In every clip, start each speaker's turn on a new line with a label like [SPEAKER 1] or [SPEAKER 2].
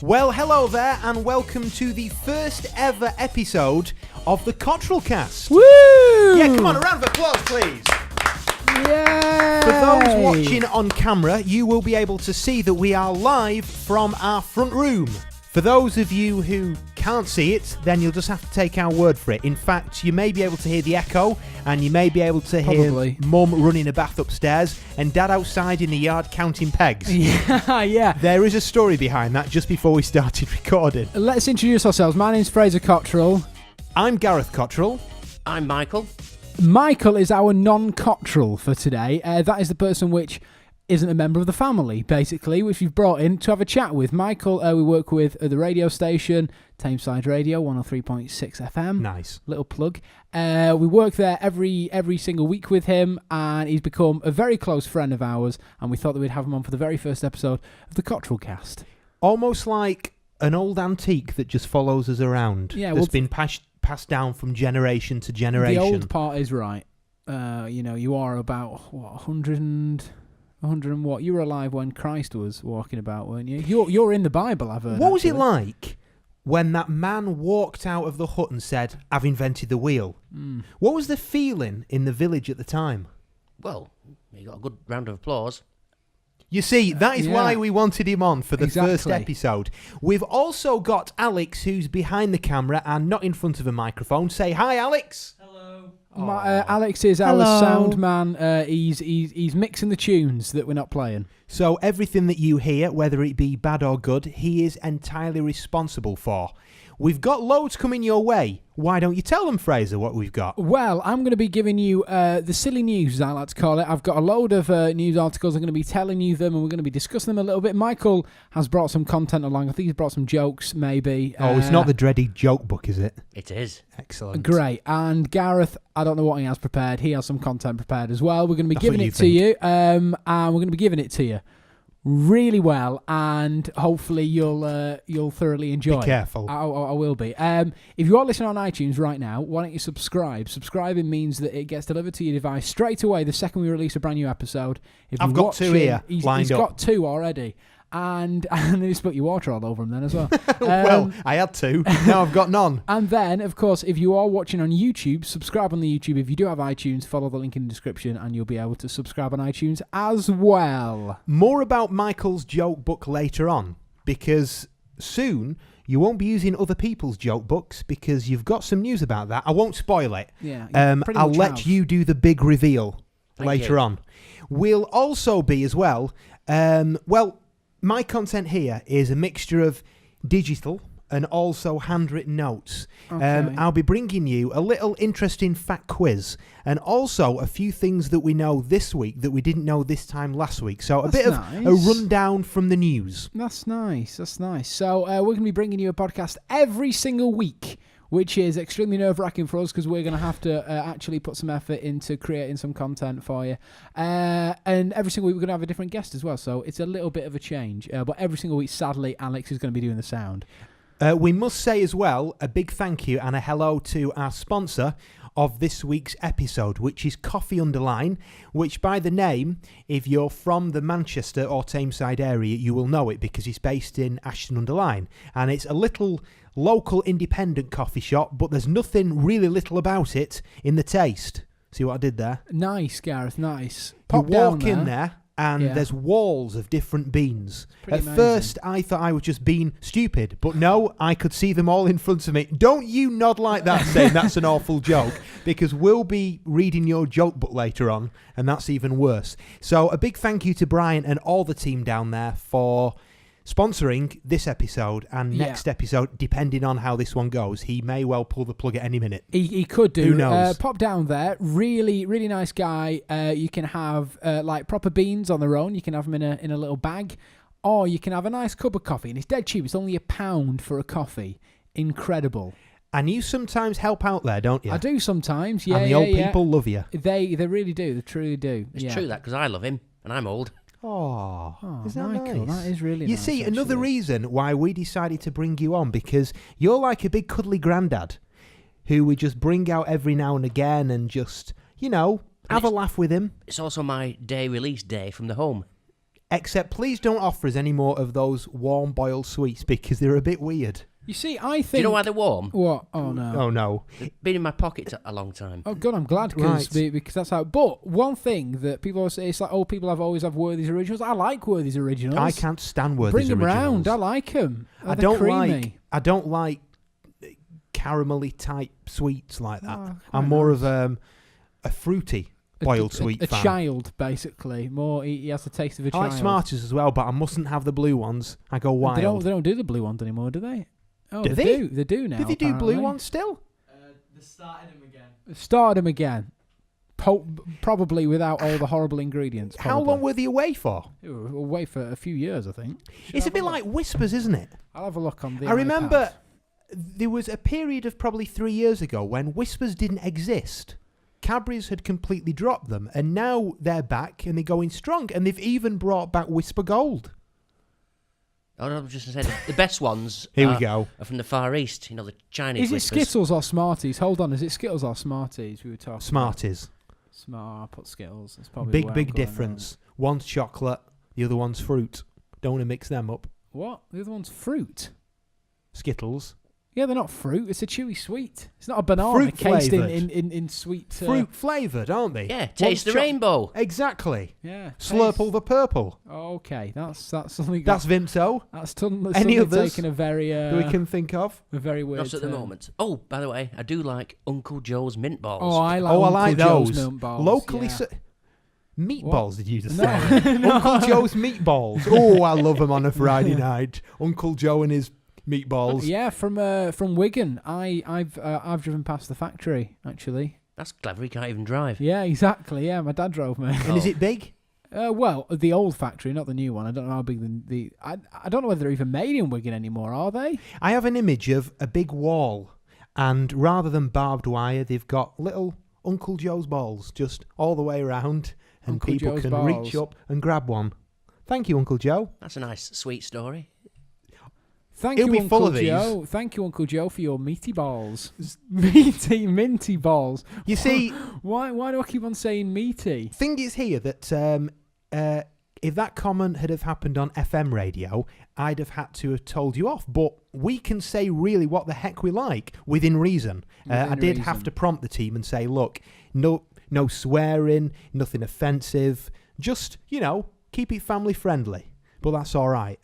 [SPEAKER 1] Well, hello there, and welcome to the first ever episode of the Cottrell Cast.
[SPEAKER 2] Woo!
[SPEAKER 1] Yeah, come on, a round of applause, please.
[SPEAKER 2] Yay!
[SPEAKER 1] For those watching on camera, you will be able to see that we are live from our front room. For those of you who can't see it, then you'll just have to take our word for it. In fact, you may be able to hear the echo, and you may be able to hear Mum running a bath upstairs, and Dad outside in the yard counting pegs.
[SPEAKER 2] Yeah.
[SPEAKER 1] There is a story behind that just before we started recording.
[SPEAKER 2] Let's introduce ourselves. My name's Fraser Cottrell.
[SPEAKER 1] I'm Gareth Cottrell.
[SPEAKER 3] I'm Micheal.
[SPEAKER 2] Micheal is our non-Cottrell for today. That is the person which isn't a member of the family, basically, which we've brought in to have a chat with. Micheal, we work with at the radio station, Tameside Radio, 103.6 FM.
[SPEAKER 1] Nice.
[SPEAKER 2] Little plug. We work there every single week with him, and he's become a very close friend of ours, and we thought that we'd have him on for the very first episode of the Cottrell Cast.
[SPEAKER 1] Almost like an old antique that just follows us around.
[SPEAKER 2] Yeah,
[SPEAKER 1] that's been passed down from generation to generation.
[SPEAKER 2] The old part is right. You are about, 100 and what? You were alive when Christ was walking about, weren't you? You're in the Bible, I've heard.
[SPEAKER 1] What was it like when that man walked out of the hut and said, "I've invented the wheel"? What was the feeling in the village at the time?
[SPEAKER 3] Well, he got a good round of applause.
[SPEAKER 1] You see, that is why we wanted him on for the first episode. We've also got Alex, who's behind the camera and not in front of a microphone. Say hi, Alex.
[SPEAKER 2] Alex is our sound man. He's mixing the tunes that we're not playing.
[SPEAKER 1] So everything that you hear, whether it be bad or good, he is entirely responsible for. We've got loads coming your way. Why don't you tell them, Fraser, what we've got?
[SPEAKER 2] Well, I'm going to be giving you the silly news, as I like to call it. I've got a load of news articles. I'm going to be telling you them, and we're going to be discussing them a little bit. Micheal has brought some content along. I think he's brought some jokes, maybe.
[SPEAKER 1] It's not the dreaded joke book, is it?
[SPEAKER 3] It is.
[SPEAKER 1] Excellent.
[SPEAKER 2] Great. And Gareth, I don't know what he has prepared. He has some content prepared as well. We're going to be giving it to you, and we're going to be giving it to you really well, and hopefully you'll thoroughly enjoy.
[SPEAKER 1] Be careful.
[SPEAKER 2] I will be. If you are listening on iTunes right now, why don't you subscribe? Subscribing means that it gets delivered to your device straight away the second we release a brand new episode.
[SPEAKER 1] I've got two here lined up.
[SPEAKER 2] He's got two already. And you split your water all over them then as well.
[SPEAKER 1] Well, I had two. Now I've got none.
[SPEAKER 2] And then, of course, if you are watching on YouTube, subscribe on the YouTube. If you do have iTunes, follow the link in the description and you'll be able to subscribe on iTunes as well.
[SPEAKER 1] More about Michael's joke book later on, because soon you won't be using other people's joke books because you've got some news about that. I won't spoil it.
[SPEAKER 2] Yeah,
[SPEAKER 1] I'll let you do the big reveal later on. We'll also be as well, my content here is a mixture of digital and also handwritten notes.
[SPEAKER 2] Okay.
[SPEAKER 1] I'll be bringing you a little interesting fact quiz and also a few things that we know this week that we didn't know this time last week. So a rundown from the news.
[SPEAKER 2] That's nice. So we're going to be bringing you a podcast every single week, which is extremely nerve-wracking for us because we're going to have to actually put some effort into creating some content for you. And every single week we're going to have a different guest as well, so it's a little bit of a change. But every single week, sadly, Alex is going to be doing the sound.
[SPEAKER 1] We must say as well a big thank you and a hello to our sponsor of this week's episode, which is Coffee Underline, which by the name, if you're from the Manchester or Tameside area, you will know it because it's based in Ashton-under-Lyne. And it's a little local independent coffee shop, but there's nothing really little about it in the taste. See what I did there? Nice,
[SPEAKER 2] Gareth, nice.
[SPEAKER 1] You walk in there and there's walls of different beans. At first, I thought I was just being stupid, but no, I could see them all in front of me. Don't you nod like that saying that's an awful joke, because we'll be reading your joke book later on, and that's even worse. So a big thank you to Brian and all the team down there for sponsoring this episode and next episode, depending on how this one goes. He may well pull the plug at any minute.
[SPEAKER 2] He could do.
[SPEAKER 1] Who knows?
[SPEAKER 2] Pop down there. Really, really nice guy. You can have like proper beans on their own. You can have them in a little bag, or you can have a nice cup of coffee. And it's dead cheap. It's only £1 for a coffee. Incredible.
[SPEAKER 1] And you sometimes help out there, don't you?
[SPEAKER 2] I do sometimes. Yeah,
[SPEAKER 1] and the old people love you.
[SPEAKER 2] They really do. They truly do.
[SPEAKER 3] It's true that because I love him and I'm old.
[SPEAKER 1] Oh, is that
[SPEAKER 2] Micheal,
[SPEAKER 1] nice?
[SPEAKER 2] That is really
[SPEAKER 1] nice. You see, another reason why we decided to bring you on, because you're like a big cuddly granddad who we just bring out every now and again and just, have a laugh with him.
[SPEAKER 3] It's also my day release day from the home.
[SPEAKER 1] Except please don't offer us any more of those warm boiled sweets because they're a bit weird.
[SPEAKER 2] You see, I think...
[SPEAKER 3] Do you know why they're warm?
[SPEAKER 2] What? Oh, no.
[SPEAKER 1] Oh, no.
[SPEAKER 3] They've been in my pocket a long time.
[SPEAKER 2] Oh, God, I'm glad because that's how... But one thing that people always say, it's like, people always have Worthy's Originals. I like Worthy's Originals.
[SPEAKER 1] I can't stand Worthy's
[SPEAKER 2] Originals.
[SPEAKER 1] Originals.
[SPEAKER 2] Bring them round. I like them.
[SPEAKER 1] I don't like caramelly type sweets like that.
[SPEAKER 2] Oh,
[SPEAKER 1] I'm more of a fruity boiled sweet fan.
[SPEAKER 2] A child, basically. More, he has the taste of a child.
[SPEAKER 1] I like Smarties as well, but I mustn't have the blue ones. I go wild.
[SPEAKER 2] They don't do the blue ones anymore, do they? Oh,
[SPEAKER 1] do they?
[SPEAKER 2] They do now.
[SPEAKER 1] Do they do blue ones still?
[SPEAKER 4] They started them again.
[SPEAKER 2] Started them again. Probably without all the horrible ingredients. Probably.
[SPEAKER 1] How long were they away for?
[SPEAKER 2] They were away for a few years, I think.
[SPEAKER 1] It's a bit like Whispers, isn't it?
[SPEAKER 2] I'll have a look on the
[SPEAKER 1] I remember there was a period of probably 3 years ago when Whispers didn't exist. Cadbury's had completely dropped them, and now they're back and they're going strong, and they've even brought back Whisper Gold.
[SPEAKER 3] Oh, I was just going to say, the best ones
[SPEAKER 1] Here we go.
[SPEAKER 3] Are from the Far East, the Chinese
[SPEAKER 2] Is it
[SPEAKER 3] Whispers.
[SPEAKER 2] Skittles or Smarties? Hold on, is it Skittles or Smarties we were talking
[SPEAKER 1] Smarties.
[SPEAKER 2] I'll put Skittles. That's probably
[SPEAKER 1] Big difference.
[SPEAKER 2] Wrong.
[SPEAKER 1] One's chocolate, the other one's fruit. Don't want to mix them up.
[SPEAKER 2] What? The other one's fruit?
[SPEAKER 1] Skittles.
[SPEAKER 2] Yeah, they're not fruit. It's a chewy sweet. It's not a banana
[SPEAKER 1] Fruit
[SPEAKER 2] cased
[SPEAKER 1] flavoured.
[SPEAKER 2] in sweet...
[SPEAKER 1] Fruit flavoured, aren't they?
[SPEAKER 3] Yeah, taste the rainbow.
[SPEAKER 1] Exactly.
[SPEAKER 2] Yeah.
[SPEAKER 1] Slurple the purple.
[SPEAKER 2] Okay, that's something...
[SPEAKER 1] That's Vimto.
[SPEAKER 2] That's
[SPEAKER 1] Any others
[SPEAKER 2] taken a very...
[SPEAKER 1] that we can think of?
[SPEAKER 2] A very weird
[SPEAKER 3] Not at the moment. Oh, by the way, I do like Uncle Joe's mint balls.
[SPEAKER 2] Oh, I like
[SPEAKER 1] I
[SPEAKER 2] Uncle
[SPEAKER 1] like
[SPEAKER 2] Joe's
[SPEAKER 1] those.
[SPEAKER 2] milk balls.
[SPEAKER 1] Locally...
[SPEAKER 2] Yeah.
[SPEAKER 1] Meatballs, did you just
[SPEAKER 2] No.
[SPEAKER 1] say?
[SPEAKER 2] No.
[SPEAKER 1] Uncle Joe's meatballs. Oh, I love them on a Friday night. Uncle Joe and his meatballs.
[SPEAKER 2] Yeah, from Wigan. I've driven past the factory, actually.
[SPEAKER 3] That's clever, he can't even drive.
[SPEAKER 2] Yeah, exactly. Yeah, my dad drove me.
[SPEAKER 1] And is it big?
[SPEAKER 2] Well, the old factory, not the new one. I don't know how big the I don't know whether they're even made in Wigan anymore, are they?
[SPEAKER 1] I have an image of a big wall, and rather than barbed wire, they've got little Uncle Joe's balls just all the way around, and
[SPEAKER 2] Uncle
[SPEAKER 1] people
[SPEAKER 2] Joe's
[SPEAKER 1] can
[SPEAKER 2] balls.
[SPEAKER 1] reach up and grab one. Thank you, Uncle Joe.
[SPEAKER 3] That's a nice, sweet story.
[SPEAKER 2] Thank
[SPEAKER 1] It'll
[SPEAKER 2] you,
[SPEAKER 1] be full
[SPEAKER 2] Uncle
[SPEAKER 1] of
[SPEAKER 2] Joe. Thank you, Uncle Joe, for your meaty balls. Minty balls.
[SPEAKER 1] You see,
[SPEAKER 2] Why do I keep on saying meaty?
[SPEAKER 1] thing is here that if that comment had have happened on FM radio, I'd have had to have told you off. But we can say really what the heck we like within reason. I did have to prompt the team and say, look, no swearing, nothing offensive. Just, keep it family friendly. But that's all right.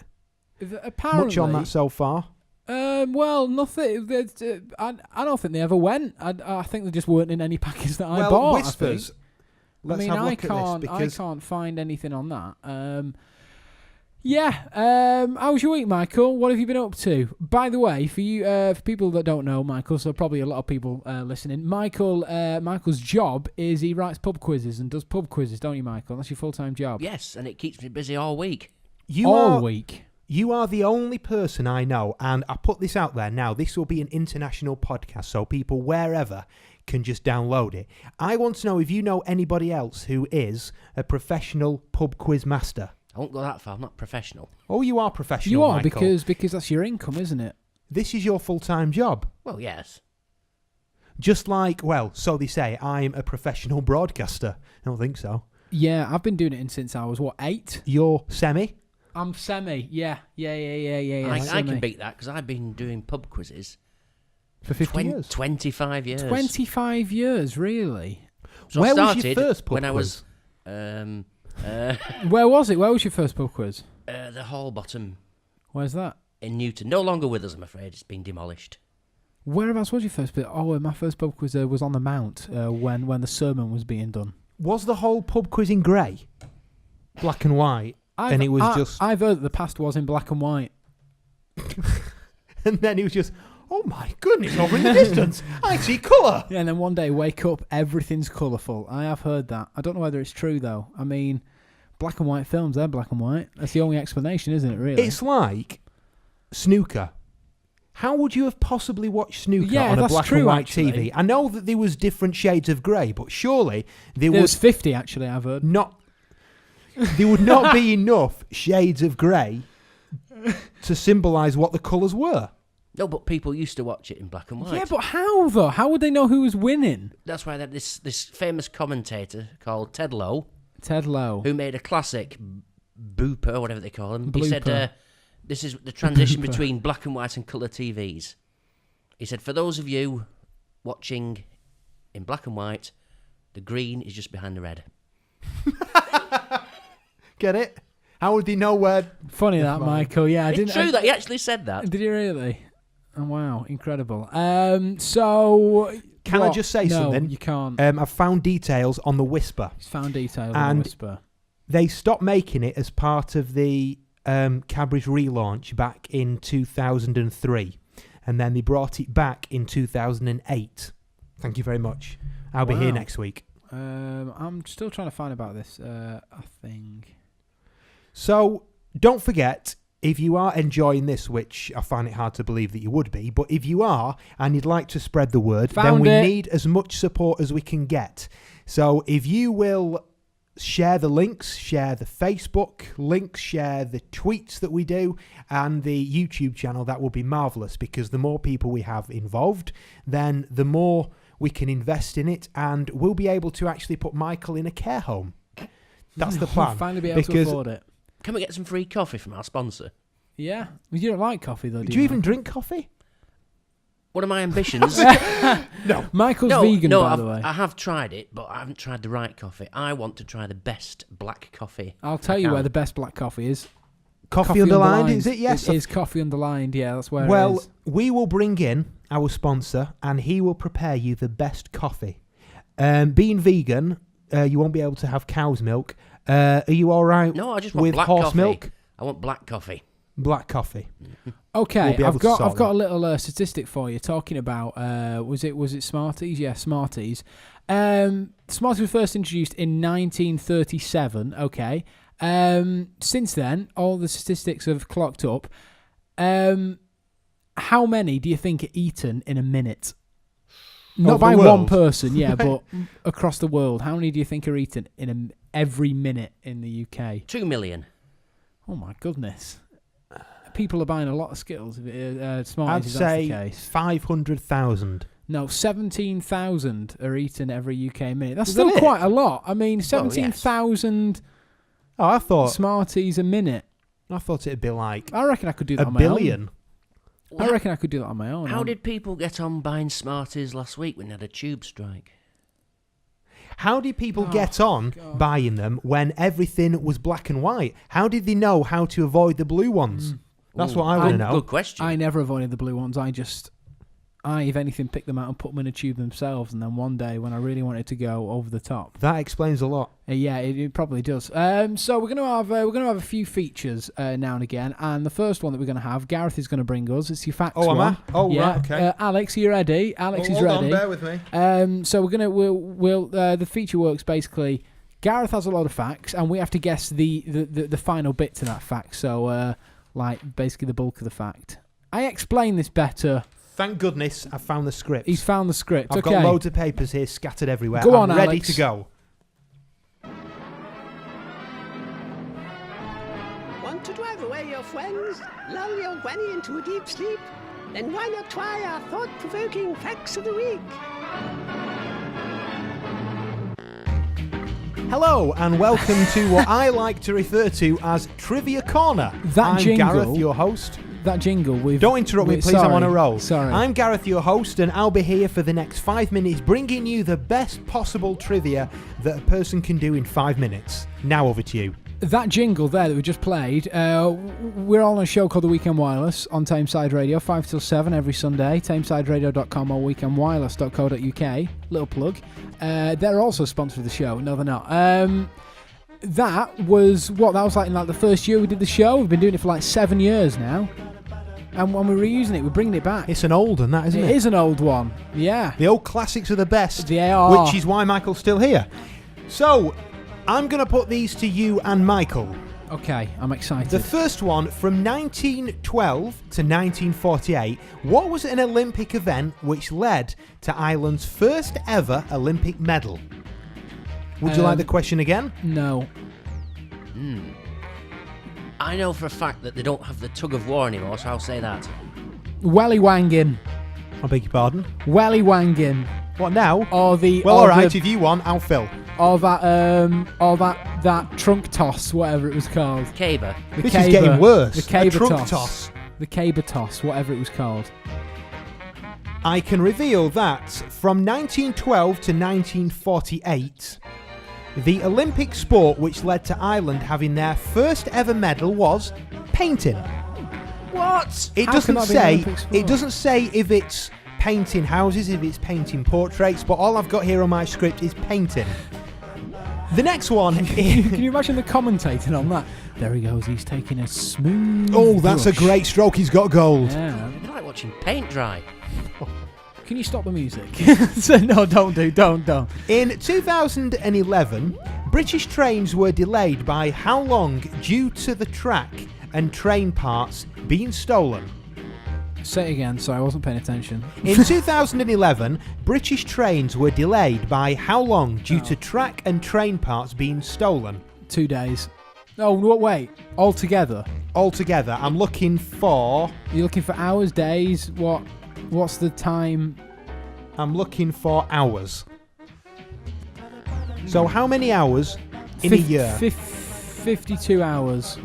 [SPEAKER 2] Apparently,
[SPEAKER 1] Much on that so far?
[SPEAKER 2] Well, nothing. I don't think they ever went. I think they just weren't in any package that I bought.
[SPEAKER 1] Whispers. Let's have a look at this because
[SPEAKER 2] I can't find anything on that. How was your week, Michael? What have you been up to? By the way, for you, for people that don't know Michael, so probably a lot of people listening, Michael's job is he writes pub quizzes and does pub quizzes, don't you, Michael? That's your full-time job.
[SPEAKER 3] Yes, and it keeps me busy all week.
[SPEAKER 2] All week.
[SPEAKER 1] You are the only person I know, and I put this out there now. This will be an international podcast, so people wherever can just download it. I want to know if you know anybody else who is a professional pub quiz master.
[SPEAKER 3] I won't go that far. I'm not professional.
[SPEAKER 1] Oh, you are professional,
[SPEAKER 2] You are,
[SPEAKER 1] Michael.
[SPEAKER 2] because that's your income, isn't it?
[SPEAKER 1] This is your full-time job.
[SPEAKER 3] Well, yes.
[SPEAKER 1] Just like, so they say, I'm a professional broadcaster. I don't think so.
[SPEAKER 2] Yeah, I've been doing it since I was, 8?
[SPEAKER 1] You're semi?
[SPEAKER 2] I'm semi, yeah.
[SPEAKER 3] I can beat that because I've been doing pub quizzes
[SPEAKER 1] For 50 years?
[SPEAKER 3] 25 years.
[SPEAKER 2] 25 years, really?
[SPEAKER 3] So
[SPEAKER 1] Where
[SPEAKER 3] I
[SPEAKER 1] was
[SPEAKER 3] started
[SPEAKER 1] your first pub
[SPEAKER 3] when I
[SPEAKER 1] quiz?
[SPEAKER 3] was
[SPEAKER 2] Where was it? Where was your first pub quiz?
[SPEAKER 3] the Hall Bottom
[SPEAKER 2] Where's that?
[SPEAKER 3] in Newton. No longer with us, I'm afraid. It's been demolished.
[SPEAKER 2] Whereabouts was your first pub? Oh, my first pub quiz was on the Mount when the sermon was being done.
[SPEAKER 1] Was the whole pub quiz in grey? Black and white? I've
[SPEAKER 2] heard that the past was in black and white.
[SPEAKER 1] And then he was just, oh my goodness, over in the distance, I see colour.
[SPEAKER 2] Yeah, and then one day wake up, everything's colourful. I have heard that. I don't know whether it's true though. I mean, black and white films, they're black and white. That's the only explanation, isn't it, really?
[SPEAKER 1] It's like snooker. How would you have possibly watched snooker on a black and white TV? I know that there was different shades of grey, but surely there was
[SPEAKER 2] 50 actually, I've heard.
[SPEAKER 1] There would not be enough shades of grey to symbolise what the colours were.
[SPEAKER 3] No, but people used to watch it in black and white.
[SPEAKER 2] Yeah, but how though? How would they know who was winning?
[SPEAKER 3] That's why they had this famous commentator called Ted Lowe.
[SPEAKER 2] Ted Lowe.
[SPEAKER 3] Who made a classic booper, or whatever they call them.
[SPEAKER 2] Blooper.
[SPEAKER 3] He said, this is the transition between black and white and colour TVs. He said, for those of you watching in black and white, the green is just behind the red.
[SPEAKER 1] Get it? How would he know where?
[SPEAKER 2] Funny that, Michael. Yeah,
[SPEAKER 3] It's true that he actually said that.
[SPEAKER 2] Did he really? Oh, wow, incredible. So...
[SPEAKER 1] Can I just say something?
[SPEAKER 2] No, you can't.
[SPEAKER 1] I've found details on the Whisper.
[SPEAKER 2] He's found details on the Whisper.
[SPEAKER 1] They stopped making it as part of the Cadbury's relaunch back in 2003. And then they brought it back in 2008. Thank you very much. I'll be here next week.
[SPEAKER 2] I'm still trying to find about this, I think.
[SPEAKER 1] So, don't forget, if you are enjoying this, which I find it hard to believe that you would be, but if you are and you'd like to spread the word, then we need as much support as we can get. So if you will share the links, share the Facebook links, share the tweets that we do, and the YouTube channel, that will be marvellous, because the more people we have involved, then the more we can invest in it, and we'll be able to actually put Michael in a care home. That's the plan.
[SPEAKER 2] We'll finally be able to afford it.
[SPEAKER 3] Can we get some free coffee from our sponsor?
[SPEAKER 2] Yeah. You don't like coffee, though, do you?
[SPEAKER 1] Do you even drink coffee?
[SPEAKER 3] One of my ambitions...
[SPEAKER 1] No.
[SPEAKER 2] Michael's vegan, by the way.
[SPEAKER 3] I have tried it, but I haven't tried the right coffee. I want to try the best black coffee.
[SPEAKER 2] I'll tell you where the best black coffee is.
[SPEAKER 1] Coffee Underlined, is it? Yes.
[SPEAKER 2] It is Coffee Underlined, yeah, that's where it is.
[SPEAKER 1] Well, we will bring in our sponsor, and he will prepare you the best coffee. Being vegan, you won't be able to have cow's milk. Are you all right?
[SPEAKER 3] No, I just want
[SPEAKER 1] with
[SPEAKER 3] black
[SPEAKER 1] horse
[SPEAKER 3] coffee.
[SPEAKER 1] milk?
[SPEAKER 3] I want black coffee.
[SPEAKER 1] Black coffee.
[SPEAKER 2] Okay, I've got a little statistic for you talking about was it Smarties? Yeah, Smarties. Smarties were first introduced in 1937. Okay. Since then, all the statistics have clocked up. How many do you think are eaten in a minute? Not by one person, yeah, but across the world. How many do you think are eaten in every minute in the UK?
[SPEAKER 3] 2 million.
[SPEAKER 2] Oh my goodness. People are buying a lot of Skittles. Smarties,
[SPEAKER 1] I'd
[SPEAKER 2] if
[SPEAKER 1] say
[SPEAKER 2] that's the case.
[SPEAKER 1] 500,000.
[SPEAKER 2] No, 17,000 are eaten every UK minute. That's still quite a lot. I mean, 17,000
[SPEAKER 1] I thought
[SPEAKER 2] Smarties a minute.
[SPEAKER 1] I thought it'd be like
[SPEAKER 2] I reckon I could do that on my own.
[SPEAKER 1] 1 billion.
[SPEAKER 2] I reckon I could do that on my own.
[SPEAKER 3] How did people get on buying Smarties last week when they had a tube strike?
[SPEAKER 1] How did people get on buying them when everything was black and white? How did they know how to avoid the blue ones? That's what I want to know.
[SPEAKER 3] Good question.
[SPEAKER 2] I never avoided the blue ones. I, if anything, picked them out and put them in a tube themselves. And then one day, when I really wanted to go over the top,
[SPEAKER 1] That explains a lot.
[SPEAKER 2] Yeah, it probably does. So we're gonna have a few features now and again, and the first one that we're gonna have, Gareth is gonna bring us. It's your facts one.
[SPEAKER 1] Am I? Oh,
[SPEAKER 2] yeah.
[SPEAKER 1] right, okay.
[SPEAKER 2] Alex, are you ready? Alex is ready.
[SPEAKER 1] Hold on, bear with me.
[SPEAKER 2] So we'll the feature works basically. Gareth has a lot of facts, and we have to guess the final bit to that fact. So like basically the bulk of the fact. I explain this better.
[SPEAKER 1] Thank goodness I found the script.
[SPEAKER 2] He's found the script.
[SPEAKER 1] I've got loads of papers here scattered everywhere.
[SPEAKER 2] Go on,
[SPEAKER 1] I'm ready
[SPEAKER 2] Alex.
[SPEAKER 1] to go.
[SPEAKER 5] Want to drive away your friends? Lull your granny into a deep sleep? Then why not try our thought-provoking facts of the week?
[SPEAKER 1] Hello and welcome to what I like to refer to as Trivia Corner. I'm Gareth, your host.
[SPEAKER 2] That jingle.
[SPEAKER 1] Don't interrupt me, please. I'm on a roll.
[SPEAKER 2] Sorry.
[SPEAKER 1] I'm Gareth, your host, and I'll be here for the next 5 minutes bringing you the best possible trivia that a person can do in 5 minutes. Now over to you.
[SPEAKER 2] That jingle there that we just played, we're on a show called The Weekend Wireless on Tameside Radio, 5 till 7 every Sunday, tamesideradio.com or weekendwireless.co.uk. Little plug. They're also sponsored the show. No, they're not. That was like in like the first year we did the show. We've been doing it for like 7 years now. And when we're reusing it, we're bringing it back.
[SPEAKER 1] It's an old one, that, isn't it?
[SPEAKER 2] It is an old one, yeah.
[SPEAKER 1] The old classics are the best.
[SPEAKER 2] They are.
[SPEAKER 1] Which is why Michael's still here. So, I'm going to put these to you and Michael.
[SPEAKER 2] Okay, I'm excited.
[SPEAKER 1] The first one, from 1912 to 1948, what was an Olympic event which led to Ireland's first ever Olympic medal? Would you like the question again?
[SPEAKER 2] No.
[SPEAKER 3] I know for a fact that they don't have the tug of war anymore, so I'll say that.
[SPEAKER 2] Welly wanging.
[SPEAKER 1] I beg your pardon?
[SPEAKER 2] Welly wanging.
[SPEAKER 1] What now?
[SPEAKER 2] Or the...
[SPEAKER 1] Well, alright, if you want, I'll fill.
[SPEAKER 2] Or that trunk toss, whatever it was called.
[SPEAKER 3] Caber.
[SPEAKER 1] This is getting worse.
[SPEAKER 2] The caber
[SPEAKER 1] trunk
[SPEAKER 2] toss.
[SPEAKER 1] toss.
[SPEAKER 2] The caber toss, whatever it was called.
[SPEAKER 1] I can reveal that from 1912 to 1948, the Olympic sport which led to Ireland having their first ever medal was painting.
[SPEAKER 3] What?
[SPEAKER 1] It
[SPEAKER 2] How
[SPEAKER 1] doesn't
[SPEAKER 2] can that be an
[SPEAKER 1] say.
[SPEAKER 2] Olympic sport?
[SPEAKER 1] It doesn't say if it's painting houses, if it's painting portraits, but all I've got here on my script is painting. The next one is...
[SPEAKER 2] Can you imagine the commentating on that? There he goes, he's taking a smooth
[SPEAKER 1] Oh, that's
[SPEAKER 2] brush.
[SPEAKER 1] a great stroke, he's got gold.
[SPEAKER 2] Yeah.
[SPEAKER 3] It'd be like watching paint dry.
[SPEAKER 2] Can you stop the music? So, no, don't.
[SPEAKER 1] In 2011, British trains were delayed by how long due to the track and train parts being stolen?
[SPEAKER 2] Say it again, sorry, I wasn't paying attention.
[SPEAKER 1] In 2011, British trains were delayed by how long due to track and train parts being stolen?
[SPEAKER 2] 2 days. Oh, wait, altogether?
[SPEAKER 1] Altogether, I'm looking for...
[SPEAKER 2] You're looking for hours, days, what's the time?
[SPEAKER 1] I'm looking for hours. So how many hours in a year?
[SPEAKER 2] 52 hours.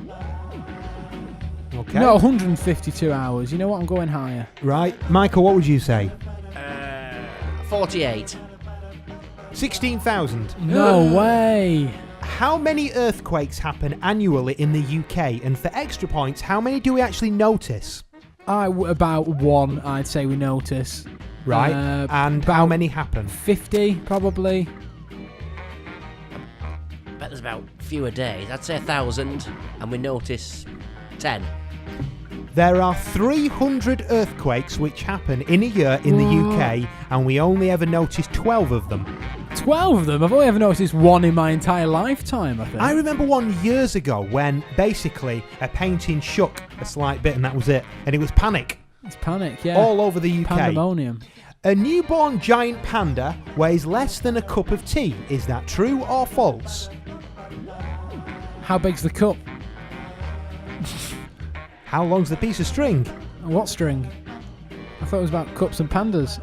[SPEAKER 1] Okay.
[SPEAKER 2] No, 152 hours. You know what? I'm going higher.
[SPEAKER 1] Right. Michael, what would you say?
[SPEAKER 3] 48.
[SPEAKER 1] 16,000.
[SPEAKER 2] No way.
[SPEAKER 1] How many earthquakes happen annually in the UK? And for extra points, how many do we actually notice?
[SPEAKER 2] About one, I'd say we notice.
[SPEAKER 1] Right. And how many happen?
[SPEAKER 2] 50, probably.
[SPEAKER 3] I bet there's about fewer days. I'd say 1,000, and we notice 10.
[SPEAKER 1] There are 300 earthquakes which happen in a year in the UK, and we only ever notice 12 of them.
[SPEAKER 2] 12 of them? I've only ever noticed one in my entire lifetime, I think.
[SPEAKER 1] I remember one years ago when basically a painting shook a slight bit and that was it. And it was panic.
[SPEAKER 2] It's panic, yeah.
[SPEAKER 1] All over the UK.
[SPEAKER 2] Pandemonium.
[SPEAKER 1] A newborn giant panda weighs less than a cup of tea. Is that true or false?
[SPEAKER 2] How big's the cup?
[SPEAKER 1] How long's the piece of string?
[SPEAKER 2] What string? I thought it was about cups and pandas.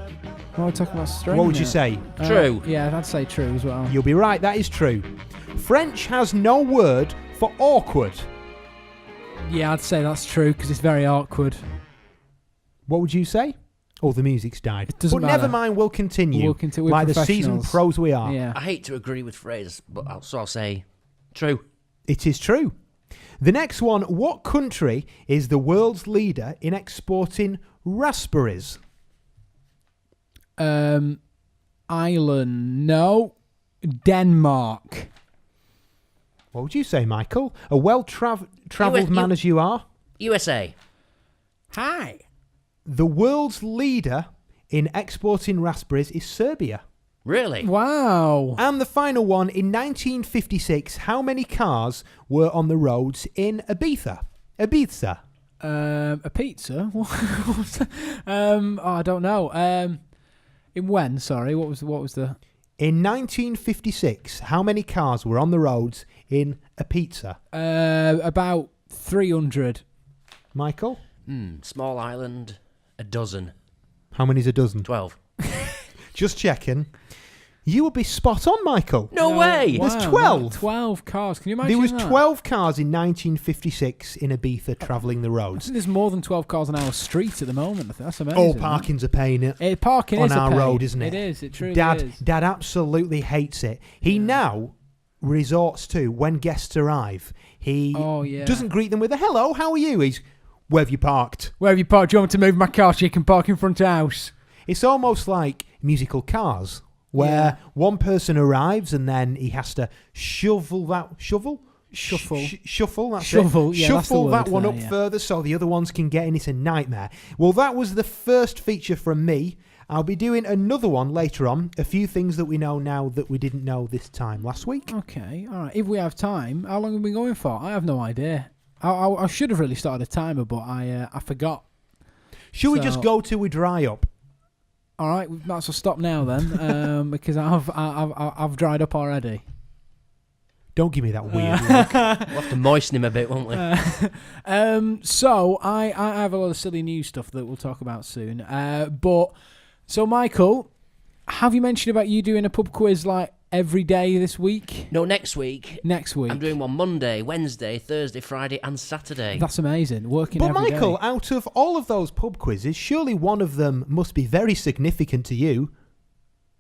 [SPEAKER 2] Why are we talking about string?
[SPEAKER 1] What would you
[SPEAKER 2] now?
[SPEAKER 1] say?
[SPEAKER 3] True.
[SPEAKER 2] Yeah, I'd say true as well.
[SPEAKER 1] You'll be right, that is true. French has no word for awkward.
[SPEAKER 2] Yeah, I'd say that's true because it's very awkward.
[SPEAKER 1] What would you say? Oh, the music's died.
[SPEAKER 2] It doesn't
[SPEAKER 1] but never
[SPEAKER 2] matter.
[SPEAKER 1] mind, we'll continue.
[SPEAKER 2] We'll continue. We're
[SPEAKER 1] like the seasoned
[SPEAKER 2] professionals.
[SPEAKER 1] pros we are.
[SPEAKER 2] Yeah.
[SPEAKER 3] I hate to agree with Fraser, but I'll say true.
[SPEAKER 1] It is true. The next one, what country is the world's leader in exporting raspberries?
[SPEAKER 2] Ireland. No. Denmark.
[SPEAKER 1] What would you say, Michael? A well-travelled man as you are?
[SPEAKER 3] USA.
[SPEAKER 2] Hi.
[SPEAKER 1] The world's leader in exporting raspberries is Serbia.
[SPEAKER 3] Really?
[SPEAKER 2] Wow.
[SPEAKER 1] And the final one, in 1956, how many cars were on the roads in Ibiza? Ibiza.
[SPEAKER 2] A pizza? What was that? I don't know. In when? Sorry, what was the?
[SPEAKER 1] In 1956, how many cars were on the roads in Ibiza?
[SPEAKER 2] About 300.
[SPEAKER 1] Michael?
[SPEAKER 3] Small island, a dozen.
[SPEAKER 1] How many's a dozen?
[SPEAKER 3] 12.
[SPEAKER 1] Just checking. You would be spot on, Michael.
[SPEAKER 3] No way!
[SPEAKER 1] There's 12.
[SPEAKER 2] 12 cars. Can you imagine
[SPEAKER 1] There was
[SPEAKER 2] that?
[SPEAKER 1] 12 cars in 1956 in Ibiza travelling the
[SPEAKER 2] I
[SPEAKER 1] roads.
[SPEAKER 2] think there's more than 12 cars on our street at the moment. I think that's amazing.
[SPEAKER 1] Oh, parking's a pain
[SPEAKER 2] Parking
[SPEAKER 1] on
[SPEAKER 2] is a
[SPEAKER 1] our
[SPEAKER 2] pain.
[SPEAKER 1] road, isn't it?
[SPEAKER 2] It is. It truly
[SPEAKER 1] Dad,
[SPEAKER 2] is.
[SPEAKER 1] Dad absolutely hates it. He now resorts to, when guests arrive, he doesn't greet them with a hello, how are you? He's, where have you parked?
[SPEAKER 2] Where have you parked? Do you want me to move my car so you can park in front of the house?
[SPEAKER 1] It's almost like musical Cars, where one person arrives and then he has to shuffle that one up further so the other ones can get in. It's a nightmare. Well, that was the first feature from me. I'll be doing another one later on. A few things that we know now that we didn't know this time last week.
[SPEAKER 2] Okay, all right. If we have time, how long have we been going for? I have no idea. I should have really started a timer, but I forgot.
[SPEAKER 1] Should we just go till we dry up?
[SPEAKER 2] All right, we might as well stop now then, because I've dried up already.
[SPEAKER 1] Don't give me that weird look.
[SPEAKER 3] We'll have to moisten him a bit, won't we?
[SPEAKER 2] So I have a lot of silly news stuff that we'll talk about soon. So Michael, have you mentioned about you doing a pub quiz like every day this week?
[SPEAKER 3] No, next week.
[SPEAKER 2] Next week.
[SPEAKER 3] I'm doing one Monday, Wednesday, Thursday, Friday, and Saturday.
[SPEAKER 2] That's amazing. Working
[SPEAKER 1] But
[SPEAKER 2] every
[SPEAKER 1] Michael,
[SPEAKER 2] day.
[SPEAKER 1] out of all of those pub quizzes, surely one of them must be very significant to you.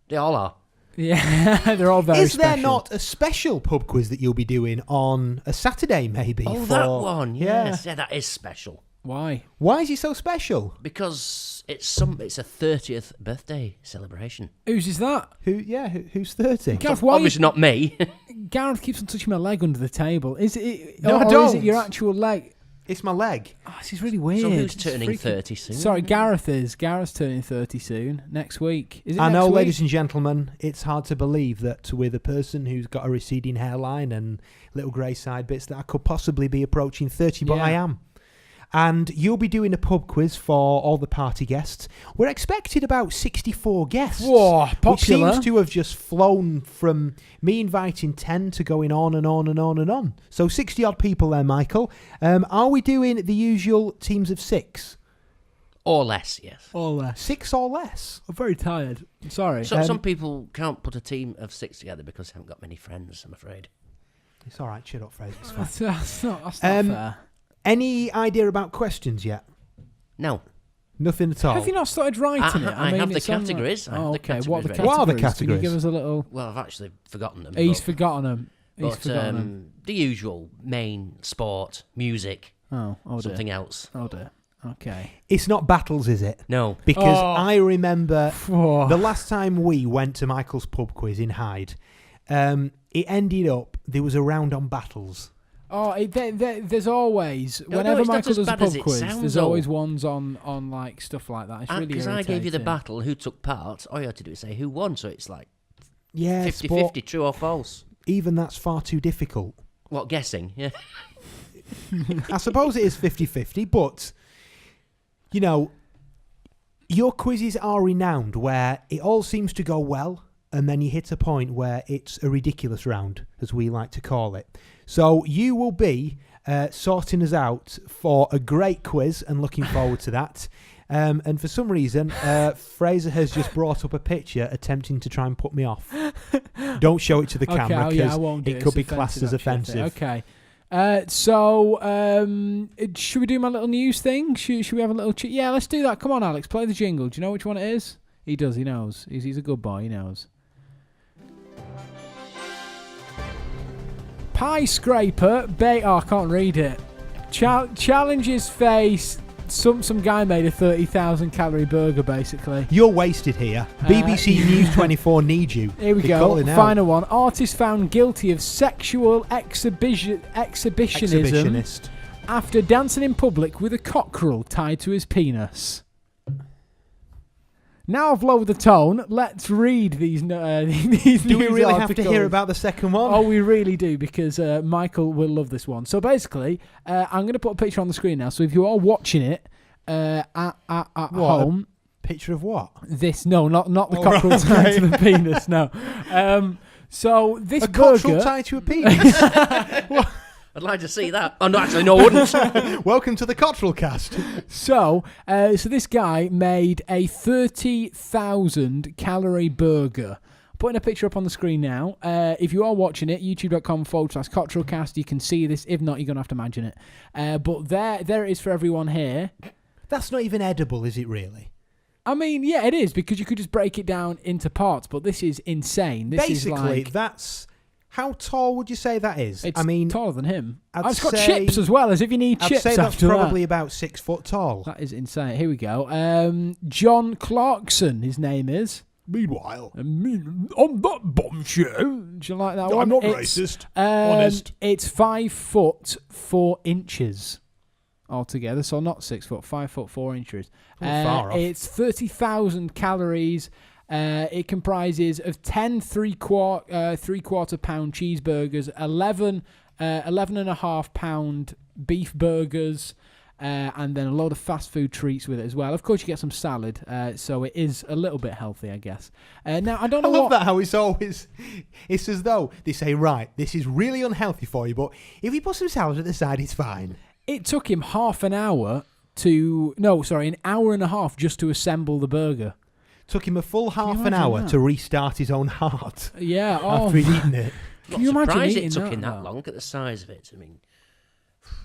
[SPEAKER 3] They all are.
[SPEAKER 2] Yeah, they're all very
[SPEAKER 1] Is there
[SPEAKER 2] special.
[SPEAKER 1] not a special pub quiz that you'll be doing on a Saturday, maybe?
[SPEAKER 3] Oh,
[SPEAKER 1] for-
[SPEAKER 3] that one. Yes. Yeah, that is special.
[SPEAKER 2] Why?
[SPEAKER 1] Why is it so special?
[SPEAKER 3] Because it's a 30th birthday celebration.
[SPEAKER 2] Whose is that?
[SPEAKER 1] Who's 30?
[SPEAKER 2] Gareth, why
[SPEAKER 3] Obviously not me.
[SPEAKER 2] Gareth keeps on touching my leg under the table. Is it?
[SPEAKER 1] No, I
[SPEAKER 2] or is
[SPEAKER 1] don't.
[SPEAKER 2] it your actual leg?
[SPEAKER 1] It's my leg.
[SPEAKER 2] Oh, this is really weird.
[SPEAKER 3] So who's
[SPEAKER 2] It's
[SPEAKER 3] turning
[SPEAKER 2] freaking-
[SPEAKER 3] 30 soon?
[SPEAKER 2] Sorry, Gareth is. Gareth's turning 30 soon. Next week. Is it
[SPEAKER 1] I
[SPEAKER 2] next
[SPEAKER 1] know,
[SPEAKER 2] week?
[SPEAKER 1] ladies and gentlemen, it's hard to believe that with a person who's got a receding hairline and little grey side bits that I could possibly be approaching 30, but
[SPEAKER 2] Yeah.
[SPEAKER 1] I am. And you'll be doing a pub quiz for all the party guests. We're expected about 64 guests.
[SPEAKER 2] Whoa,
[SPEAKER 1] Which
[SPEAKER 2] popular.
[SPEAKER 1] seems to have just flown from me inviting 10 to going on and on and on and on. So 60 odd people there, Michael. Are we doing the usual teams of 6?
[SPEAKER 3] Or less, yes.
[SPEAKER 2] Or less.
[SPEAKER 1] 6 or less?
[SPEAKER 2] I'm very tired. I'm sorry.
[SPEAKER 3] So, some people can't put a team of 6 together because they haven't got many friends, I'm afraid.
[SPEAKER 1] It's all right, cheer up, Fraser. It's fine.
[SPEAKER 2] That's not fair.
[SPEAKER 1] Any idea about questions yet?
[SPEAKER 3] No.
[SPEAKER 1] Nothing at all.
[SPEAKER 2] Have you not started writing it?
[SPEAKER 3] I
[SPEAKER 2] mean,
[SPEAKER 3] have the
[SPEAKER 2] it's on
[SPEAKER 3] categories. I have
[SPEAKER 2] Oh,
[SPEAKER 3] the
[SPEAKER 2] okay. What are the
[SPEAKER 3] categories
[SPEAKER 2] categories?
[SPEAKER 1] What are the
[SPEAKER 2] Can you
[SPEAKER 1] categories?
[SPEAKER 2] give us a little...
[SPEAKER 3] Well, I've actually forgotten them.
[SPEAKER 2] He's
[SPEAKER 3] but-
[SPEAKER 2] forgotten them. He's
[SPEAKER 3] But
[SPEAKER 2] forgotten them.
[SPEAKER 3] the usual main sport, music,
[SPEAKER 2] Oh dear.
[SPEAKER 3] something else.
[SPEAKER 2] Oh dear. Okay.
[SPEAKER 1] It's not battles, is it?
[SPEAKER 3] No.
[SPEAKER 1] Because
[SPEAKER 2] Oh.
[SPEAKER 1] I remember
[SPEAKER 2] Oh.
[SPEAKER 1] the last time we went to Michael's pub quiz in Hyde, it ended up, there was a round on battles.
[SPEAKER 2] Oh, there's always
[SPEAKER 3] No,
[SPEAKER 2] whenever
[SPEAKER 3] it's not
[SPEAKER 2] Michael
[SPEAKER 3] as
[SPEAKER 2] does a
[SPEAKER 3] bad as
[SPEAKER 2] pub
[SPEAKER 3] it
[SPEAKER 2] quiz,
[SPEAKER 3] sounds,
[SPEAKER 2] there's
[SPEAKER 3] though.
[SPEAKER 2] always ones on like stuff like that. It's really
[SPEAKER 3] Because I gave you the
[SPEAKER 2] irritating.
[SPEAKER 3] battle, who took part, all you had to do is say who won, so it's like
[SPEAKER 1] Yes,
[SPEAKER 3] 50-50, true or false.
[SPEAKER 1] even that's far too difficult.
[SPEAKER 3] What, guessing? Yeah.
[SPEAKER 1] I suppose it is 50-50, but, you know, your quizzes are renowned where it all seems to go well, and then you hit a point where it's a ridiculous round, as we like to call it. So you will be sorting us out for a great quiz, and looking forward to that. And for some reason, Fraser has just brought up a picture attempting to try and put me off. Don't show it to the camera
[SPEAKER 2] I
[SPEAKER 1] because
[SPEAKER 2] won't do
[SPEAKER 1] it could
[SPEAKER 2] It's
[SPEAKER 1] be classed as
[SPEAKER 2] actually,
[SPEAKER 1] offensive.
[SPEAKER 2] Okay. So, should we do my little news thing? Should we have a little... Yeah, let's do that. Come on, Alex, play the jingle. Do you know which one it is? He does, he knows. He's a good boy, he knows. Pie scraper, I can't read it. Challenges face... Some guy made a 30,000 calorie burger, basically.
[SPEAKER 1] You're wasted here. BBC News 24 need you.
[SPEAKER 2] Here we
[SPEAKER 1] They're
[SPEAKER 2] go.
[SPEAKER 1] calling out.
[SPEAKER 2] Final one. Artist found guilty of sexual exhibitionism
[SPEAKER 1] Exhibitionist.
[SPEAKER 2] after dancing in public with a cockerel tied to his penis. Now I've lowered the tone. Let's read these. These
[SPEAKER 1] Do we
[SPEAKER 2] news
[SPEAKER 1] really have to
[SPEAKER 2] articles.
[SPEAKER 1] hear about the second one?
[SPEAKER 2] Oh, we really do, because Michael will love this one. So basically, I'm going to put a picture on the screen now. So if you are watching it at home,
[SPEAKER 1] Picture of what?
[SPEAKER 2] not the
[SPEAKER 1] Oh,
[SPEAKER 2] cockerel
[SPEAKER 1] right,
[SPEAKER 2] tied
[SPEAKER 1] okay.
[SPEAKER 2] to the penis. No. So this
[SPEAKER 1] A
[SPEAKER 2] burger.
[SPEAKER 1] cockerel tied to a penis.
[SPEAKER 3] I'd like to see that. Oh, no, actually, no, I wouldn't.
[SPEAKER 1] Welcome to the Cottrell Cast.
[SPEAKER 2] So this guy made a 30,000 calorie burger. Putting a picture up on the screen now. If you are watching it, youtube.com/Cottrell Cast, you can see this. If not, you're going to have to imagine it. But there it is for everyone here.
[SPEAKER 1] That's not even edible, is it really?
[SPEAKER 2] I mean, yeah, it is, because you could just break it down into parts, but this is insane. This
[SPEAKER 1] Basically,
[SPEAKER 2] is like...
[SPEAKER 1] that's... How tall would you say that is?
[SPEAKER 2] It's
[SPEAKER 1] I mean,
[SPEAKER 2] taller than him.
[SPEAKER 1] I'd
[SPEAKER 2] It's got
[SPEAKER 1] say-
[SPEAKER 2] chips as well, as if you need
[SPEAKER 1] I'd
[SPEAKER 2] chips
[SPEAKER 1] say that's
[SPEAKER 2] after
[SPEAKER 1] probably
[SPEAKER 2] that.
[SPEAKER 1] about 6 foot tall.
[SPEAKER 2] That is insane. Here we go. John Clarkson, his name is.
[SPEAKER 1] Meanwhile,
[SPEAKER 2] On that bombshell. Do you like that one?
[SPEAKER 1] I'm not
[SPEAKER 2] It's,
[SPEAKER 1] racist. Honest.
[SPEAKER 2] It's 5 foot 4 inches altogether, so not 6 foot, 5 foot 4 inches.
[SPEAKER 1] Far off.
[SPEAKER 2] It's 30,000 calories. It comprises of 10 three-quarter pound cheeseburgers, 11 and a half pound beef burgers, and then a load of fast food treats with it as well. Of course, you get some salad, so it is a little bit healthy, I guess. Now, I don't
[SPEAKER 1] I
[SPEAKER 2] know
[SPEAKER 1] love that how it's always... It's as though they say, right, this is really unhealthy for you, but if you put some salad at the side, it's fine.
[SPEAKER 2] It took him an hour and a half just to assemble the burger.
[SPEAKER 1] Took him a full
[SPEAKER 2] Can you
[SPEAKER 1] half an
[SPEAKER 2] imagine
[SPEAKER 1] hour
[SPEAKER 2] that?
[SPEAKER 1] to restart his own heart
[SPEAKER 2] Yeah. Oh,
[SPEAKER 1] after he'd eaten it.
[SPEAKER 2] Can you
[SPEAKER 3] Not
[SPEAKER 2] imagine
[SPEAKER 3] surprised
[SPEAKER 2] eating
[SPEAKER 3] it took
[SPEAKER 2] that,
[SPEAKER 3] him that
[SPEAKER 2] though?
[SPEAKER 3] long. Look at the size of it. I mean,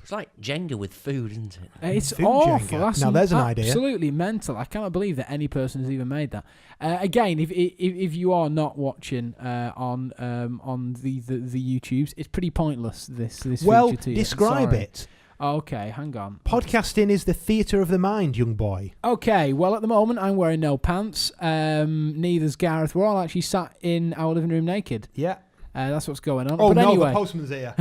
[SPEAKER 3] it's like Jenga with food, isn't it?
[SPEAKER 2] It's
[SPEAKER 1] Food
[SPEAKER 2] awful.
[SPEAKER 1] Jenga.
[SPEAKER 2] That's
[SPEAKER 1] Now, there's an idea.
[SPEAKER 2] Absolutely mental. I cannot believe that any person has even made that. Again, if you are not watching on the YouTubes, it's pretty pointless. This
[SPEAKER 1] Well,
[SPEAKER 2] feature to you.
[SPEAKER 1] describe
[SPEAKER 2] Sorry.
[SPEAKER 1] it.
[SPEAKER 2] Okay, hang on.
[SPEAKER 1] Podcasting is the theatre of the mind, young boy.
[SPEAKER 2] Okay, well, at the moment, I'm wearing no pants. Neither's Gareth. We're all actually sat in our living room naked.
[SPEAKER 1] Yeah.
[SPEAKER 2] That's what's going on.
[SPEAKER 1] Oh,
[SPEAKER 2] but
[SPEAKER 1] no,
[SPEAKER 2] anyway,
[SPEAKER 1] the postman's here.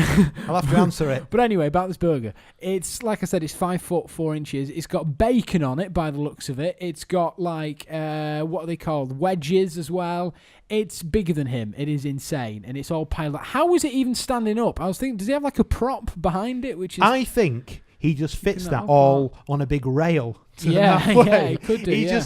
[SPEAKER 1] I'll have to answer it.
[SPEAKER 2] But anyway, about this burger. It's, like I said, it's 5 foot 4 inches. It's got bacon on it by the looks of it. It's got, like, what are they called? Wedges as well. It's bigger than him. It is insane. And it's all piled up. How is it even standing up? I was thinking, does he have, like, a prop behind it? Which is
[SPEAKER 1] I think he just fits
[SPEAKER 2] that
[SPEAKER 1] that
[SPEAKER 2] up
[SPEAKER 1] all on a big rail. To the
[SPEAKER 2] Yeah,
[SPEAKER 1] halfway.
[SPEAKER 2] yeah, he could do, yeah.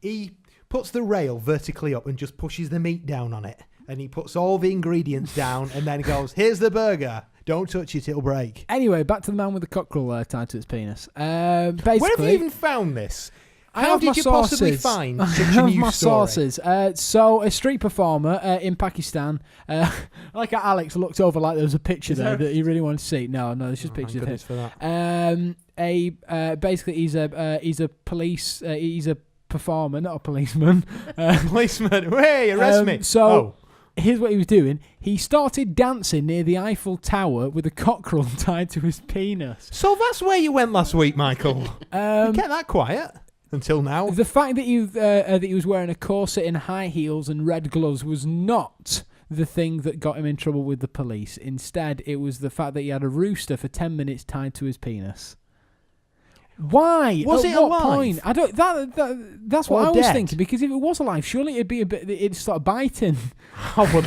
[SPEAKER 1] He puts the rail vertically up and just pushes the meat down on it. And he puts all the ingredients down and then goes, here's the burger. Don't touch it, it'll break.
[SPEAKER 2] Anyway, back to the man with the cockerel tied to his penis. Basically,
[SPEAKER 1] Where have you even found this?
[SPEAKER 2] I
[SPEAKER 1] How
[SPEAKER 2] have
[SPEAKER 1] did
[SPEAKER 2] my
[SPEAKER 1] you possibly
[SPEAKER 2] sources.
[SPEAKER 1] find
[SPEAKER 2] I
[SPEAKER 1] such a
[SPEAKER 2] have
[SPEAKER 1] news
[SPEAKER 2] my
[SPEAKER 1] story?
[SPEAKER 2] sources. So, a street performer in Pakistan, like how Alex looked over like there was a picture there that he really wanted to see. No, there's just pictures of him.
[SPEAKER 1] For that.
[SPEAKER 2] Basically, he's a police. He's a performer, not a policeman.
[SPEAKER 1] Policeman, hey, arrest me.
[SPEAKER 2] So. Here's what he was doing. He started dancing near the Eiffel Tower with a cockerel tied to his penis.
[SPEAKER 1] So that's where you went last week, Michael. You kept that quiet until now.
[SPEAKER 2] The fact that he was wearing a corset and high heels and red gloves was not the thing that got him in trouble with the police. Instead, it was the fact that he had a rooster for 10 minutes tied to his penis. Why?
[SPEAKER 1] Was
[SPEAKER 2] At
[SPEAKER 1] it
[SPEAKER 2] what
[SPEAKER 1] alive?
[SPEAKER 2] point? I don't. That's what
[SPEAKER 1] Or
[SPEAKER 2] I was
[SPEAKER 1] dead?
[SPEAKER 2] thinking. Because if it was alive, surely it'd be a bit. It'd start biting.
[SPEAKER 1] I would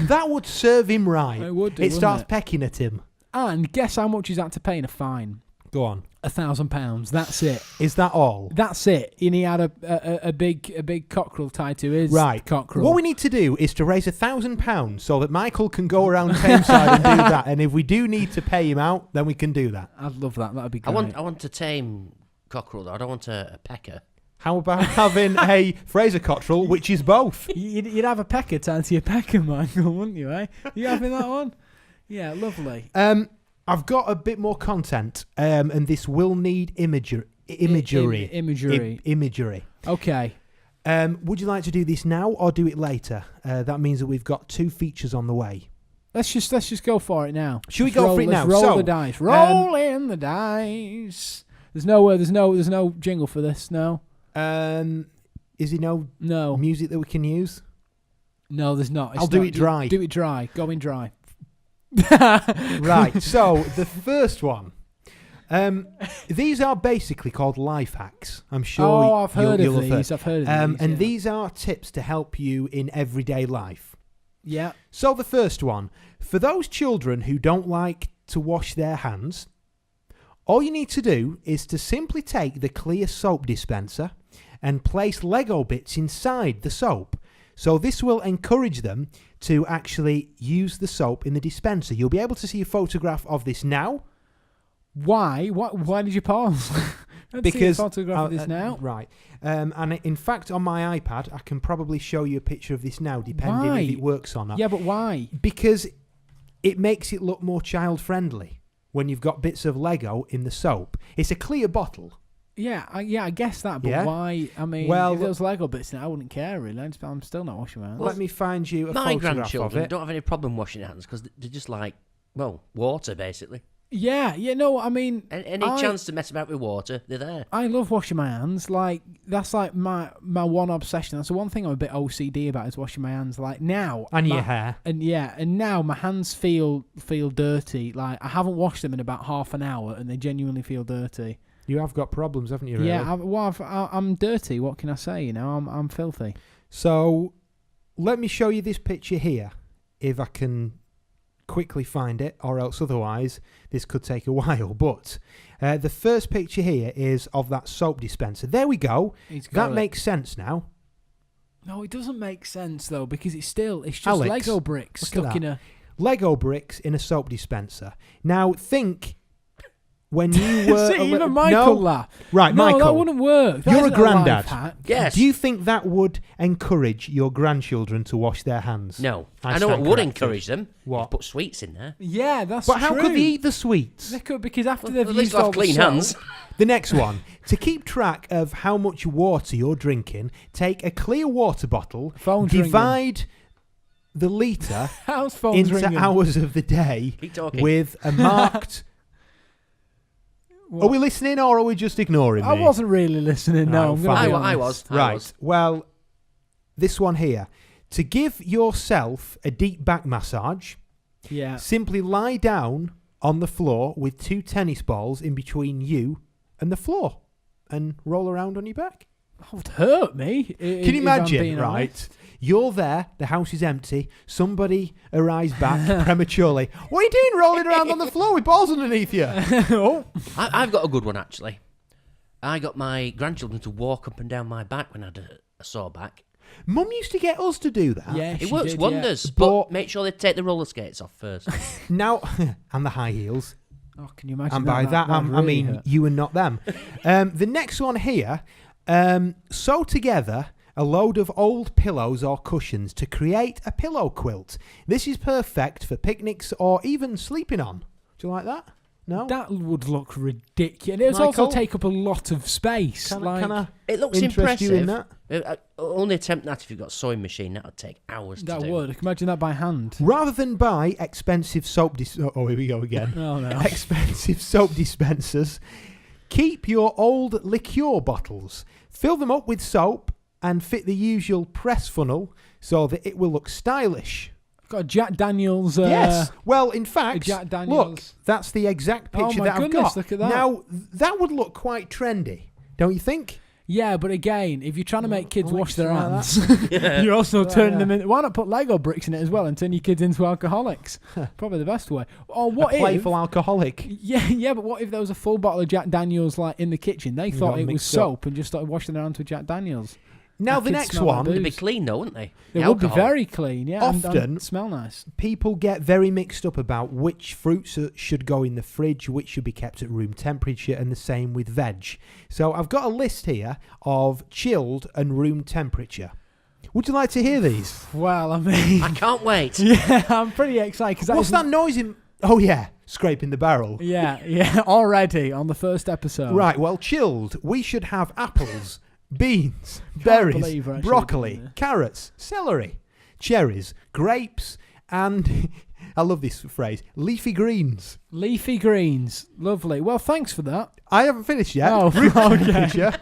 [SPEAKER 1] that would serve him right.
[SPEAKER 2] It would do,
[SPEAKER 1] It
[SPEAKER 2] wouldn't
[SPEAKER 1] starts
[SPEAKER 2] it?
[SPEAKER 1] pecking at him.
[SPEAKER 2] And guess how much he's had to pay in a fine?
[SPEAKER 1] Go on.
[SPEAKER 2] £1,000. That's it.
[SPEAKER 1] Is that all?
[SPEAKER 2] That's it. And he had a big cockerel tied to his cockerel.
[SPEAKER 1] What we need to do is to raise £1,000 so that Michael can go around Tameside and do that. And if we do need to pay him out, then we can do that.
[SPEAKER 2] I'd love that. That'd be great.
[SPEAKER 3] I want to tame cockerel, though. I don't want a pecker.
[SPEAKER 1] How about having a Fraser Cottrell, which is both?
[SPEAKER 2] You'd have a pecker tied to your pecker, Michael, wouldn't you, eh? You having that one? Yeah, lovely.
[SPEAKER 1] I've got a bit more content, and this will need imagery. Imagery.
[SPEAKER 2] Okay.
[SPEAKER 1] Would you like to do this now or do it later? That means that we've got 2 features on the way.
[SPEAKER 2] Let's just go for it now.
[SPEAKER 1] Should we go for it now?
[SPEAKER 2] Let's roll
[SPEAKER 1] So,
[SPEAKER 2] the dice. Roll in the dice. There's no jingle for this. No.
[SPEAKER 1] Is there no music that we can use?
[SPEAKER 2] No, there's not.
[SPEAKER 1] I'll do it dry.
[SPEAKER 2] Do it dry. Go in dry.
[SPEAKER 1] Right. So the first one. These are basically called life hacks. I'm sure
[SPEAKER 2] I've heard
[SPEAKER 1] you'll
[SPEAKER 2] of
[SPEAKER 1] have
[SPEAKER 2] these.
[SPEAKER 1] heard.
[SPEAKER 2] I've heard of these.
[SPEAKER 1] And
[SPEAKER 2] yeah.
[SPEAKER 1] these are tips to help you in everyday life.
[SPEAKER 2] Yeah.
[SPEAKER 1] So the first one, for those children who don't like to wash their hands, all you need to do is to simply take the clear soap dispenser and place Lego bits inside the soap. So this will encourage them to actually use the soap in the dispenser. You'll be able to see a photograph of this now.
[SPEAKER 2] Why? Why did you pause?
[SPEAKER 1] Because
[SPEAKER 2] see a photograph of this now.
[SPEAKER 1] Right. And in fact, on my iPad, I can probably show you a picture of this now, depending
[SPEAKER 2] Why?
[SPEAKER 1] if it works or not.
[SPEAKER 2] Yeah, but why?
[SPEAKER 1] Because it makes it look more child-friendly when you've got bits of Lego in the soap. It's a clear bottle.
[SPEAKER 2] Yeah, I guess that, but
[SPEAKER 1] Yeah?
[SPEAKER 2] why? I mean,
[SPEAKER 1] Well,
[SPEAKER 2] if those Lego bits, I wouldn't care really. I'm still not washing my hands.
[SPEAKER 1] Let me find you a
[SPEAKER 3] My
[SPEAKER 1] photograph of
[SPEAKER 3] grandchildren
[SPEAKER 1] it.
[SPEAKER 3] don't have any problem washing their hands because they're just like, well, water, basically.
[SPEAKER 2] Yeah, no, I mean...
[SPEAKER 3] Any chance to mess about with water, they're there.
[SPEAKER 2] I love washing my hands. Like, that's like my one obsession. That's the one thing I'm a bit OCD about is washing my hands. Like, now...
[SPEAKER 1] And your hair.
[SPEAKER 2] And now my hands feel dirty. Like, I haven't washed them in about half an hour and they genuinely feel dirty.
[SPEAKER 1] You have got problems, haven't you, really?
[SPEAKER 2] Yeah, I'm dirty. What can I say? You know, I'm filthy.
[SPEAKER 1] So, let me show you this picture here, if I can quickly find it, or else otherwise this could take a while. But the first picture here is of that soap dispenser. There we go. That makes sense now.
[SPEAKER 2] No, it doesn't make sense though, because it's just
[SPEAKER 1] Alex,
[SPEAKER 2] Lego bricks
[SPEAKER 1] look at
[SPEAKER 2] stuck in
[SPEAKER 1] that.
[SPEAKER 2] a...
[SPEAKER 1] Lego bricks in a soap dispenser. Now think when you were
[SPEAKER 2] See, even Michael laughed.
[SPEAKER 1] Right,
[SPEAKER 2] no,
[SPEAKER 1] Michael.
[SPEAKER 2] that wouldn't work. That
[SPEAKER 1] You're a
[SPEAKER 2] isn't life
[SPEAKER 1] granddad.
[SPEAKER 2] hack.
[SPEAKER 3] Yes.
[SPEAKER 1] Do you think that would encourage your grandchildren to wash their hands?
[SPEAKER 3] No.
[SPEAKER 1] I
[SPEAKER 3] I know what
[SPEAKER 1] stand
[SPEAKER 3] would
[SPEAKER 1] corrected.
[SPEAKER 3] encourage them.
[SPEAKER 1] What?
[SPEAKER 3] You put sweets in there.
[SPEAKER 2] Yeah, that's
[SPEAKER 1] But how
[SPEAKER 2] true.
[SPEAKER 1] could they eat the sweets?
[SPEAKER 2] They could, because after
[SPEAKER 3] Well,
[SPEAKER 2] they've
[SPEAKER 3] at least
[SPEAKER 2] used
[SPEAKER 3] they'll
[SPEAKER 2] all
[SPEAKER 3] have clean
[SPEAKER 2] the soap,
[SPEAKER 3] hands.
[SPEAKER 1] The next one. To keep track of how much water you're drinking, take a clear water bottle,
[SPEAKER 2] Phone's
[SPEAKER 1] divide the litre
[SPEAKER 2] House phone's
[SPEAKER 1] into
[SPEAKER 2] ringing.
[SPEAKER 1] hours of the day
[SPEAKER 3] Keep talking.
[SPEAKER 1] with a marked...
[SPEAKER 2] What?
[SPEAKER 1] Are we listening or are we just ignoring me?
[SPEAKER 2] I wasn't really listening. No,
[SPEAKER 1] Right,
[SPEAKER 2] I'm gonna
[SPEAKER 1] fine.
[SPEAKER 2] be
[SPEAKER 3] I
[SPEAKER 2] honest.
[SPEAKER 3] was.
[SPEAKER 1] Right. Well, this one here. To give yourself a deep back massage,
[SPEAKER 2] Yeah.
[SPEAKER 1] simply lie down on the floor with 2 tennis balls in between you and the floor and roll around on your back.
[SPEAKER 2] That would hurt me.
[SPEAKER 1] Can you imagine, right? You're there, the house is empty, somebody arrives back prematurely. What are you doing rolling around on the floor with balls underneath you?
[SPEAKER 2] Oh.
[SPEAKER 3] I've got a good one, actually. I got my grandchildren to walk up and down my back when I had a sore back.
[SPEAKER 1] Mum used to get us to do that.
[SPEAKER 2] Yeah,
[SPEAKER 3] It
[SPEAKER 2] she
[SPEAKER 3] works
[SPEAKER 2] did,
[SPEAKER 3] wonders,
[SPEAKER 1] yeah.
[SPEAKER 3] but
[SPEAKER 1] But-
[SPEAKER 3] make sure they take the roller skates off first.
[SPEAKER 1] Now, and the high heels.
[SPEAKER 2] Yeah. Oh, can you imagine
[SPEAKER 1] And by that,
[SPEAKER 2] would
[SPEAKER 1] I
[SPEAKER 2] really
[SPEAKER 1] mean
[SPEAKER 2] hurt.
[SPEAKER 1] you and not them. The next one here, sew together a load of old pillows or cushions to create a pillow quilt. This is perfect for picnics or even sleeping on. Do you like that? No?
[SPEAKER 2] That would look ridiculous. It would
[SPEAKER 1] Michael?
[SPEAKER 2] also take up a lot of space.
[SPEAKER 1] Can
[SPEAKER 2] like,
[SPEAKER 1] I
[SPEAKER 3] It looks
[SPEAKER 1] interest
[SPEAKER 3] impressive.
[SPEAKER 1] you in that?
[SPEAKER 3] Only attempt that if you've got a sewing machine. That would take hours
[SPEAKER 2] that
[SPEAKER 3] to do.
[SPEAKER 2] would. Imagine that by hand.
[SPEAKER 1] Rather than buy expensive soap... oh, here we go again.
[SPEAKER 2] Oh, no.
[SPEAKER 1] Expensive soap dispensers, keep your old liqueur bottles. Fill them up with soap and fit the usual press funnel so that it will look stylish.
[SPEAKER 2] Got a Jack Daniels.
[SPEAKER 1] Yes. Well, in fact,
[SPEAKER 2] Jack
[SPEAKER 1] look,
[SPEAKER 2] Daniels.
[SPEAKER 1] that's the exact
[SPEAKER 2] Oh
[SPEAKER 1] picture
[SPEAKER 2] my
[SPEAKER 1] that I've
[SPEAKER 2] goodness,
[SPEAKER 1] got.
[SPEAKER 2] look at that.
[SPEAKER 1] Now, that would look quite trendy, don't you think?
[SPEAKER 2] Yeah, but again, if you're trying to make kids
[SPEAKER 1] I like
[SPEAKER 2] wash their
[SPEAKER 1] something like
[SPEAKER 2] hands, you're also
[SPEAKER 1] Yeah,
[SPEAKER 2] turning
[SPEAKER 1] yeah.
[SPEAKER 2] them in. Why not put Lego bricks in it as well and turn your kids into alcoholics? Probably the best way. Or what
[SPEAKER 1] a
[SPEAKER 2] if?
[SPEAKER 1] playful alcoholic.
[SPEAKER 2] Yeah, but what if there was a full bottle of Jack Daniels like in the kitchen? They thought
[SPEAKER 1] got
[SPEAKER 2] it was
[SPEAKER 1] mixed up.
[SPEAKER 2] soap and just started washing their hands with Jack Daniels.
[SPEAKER 1] Now,
[SPEAKER 2] That
[SPEAKER 1] the
[SPEAKER 2] kids
[SPEAKER 1] next
[SPEAKER 2] smell like
[SPEAKER 1] one,
[SPEAKER 2] booze.
[SPEAKER 3] They'd be clean, though, wouldn't they?
[SPEAKER 2] They
[SPEAKER 3] The
[SPEAKER 2] would be
[SPEAKER 3] alcohol.
[SPEAKER 2] very clean, yeah.
[SPEAKER 1] Often-
[SPEAKER 2] and smell nice.
[SPEAKER 1] people get very mixed up about which fruits should go in the fridge, which should be kept at room temperature, and the same with veg. So I've got a list here of chilled and room temperature. Would you like to hear these?
[SPEAKER 2] Well, I mean,
[SPEAKER 3] I can't wait.
[SPEAKER 2] yeah, I'm pretty excited because
[SPEAKER 1] What's that noise in... Oh, yeah, scraping the barrel.
[SPEAKER 2] Yeah, already on the first episode.
[SPEAKER 1] Right, well, chilled, we should have apples, beans,
[SPEAKER 2] believe
[SPEAKER 1] berries,
[SPEAKER 2] we're actually
[SPEAKER 1] broccoli,
[SPEAKER 2] doing this.
[SPEAKER 1] carrots, celery, cherries, grapes, and... I love this phrase, leafy greens.
[SPEAKER 2] Leafy greens, lovely. Well, thanks for that.
[SPEAKER 1] I haven't finished yet.
[SPEAKER 2] Oh,
[SPEAKER 1] room
[SPEAKER 2] okay.
[SPEAKER 1] temperature.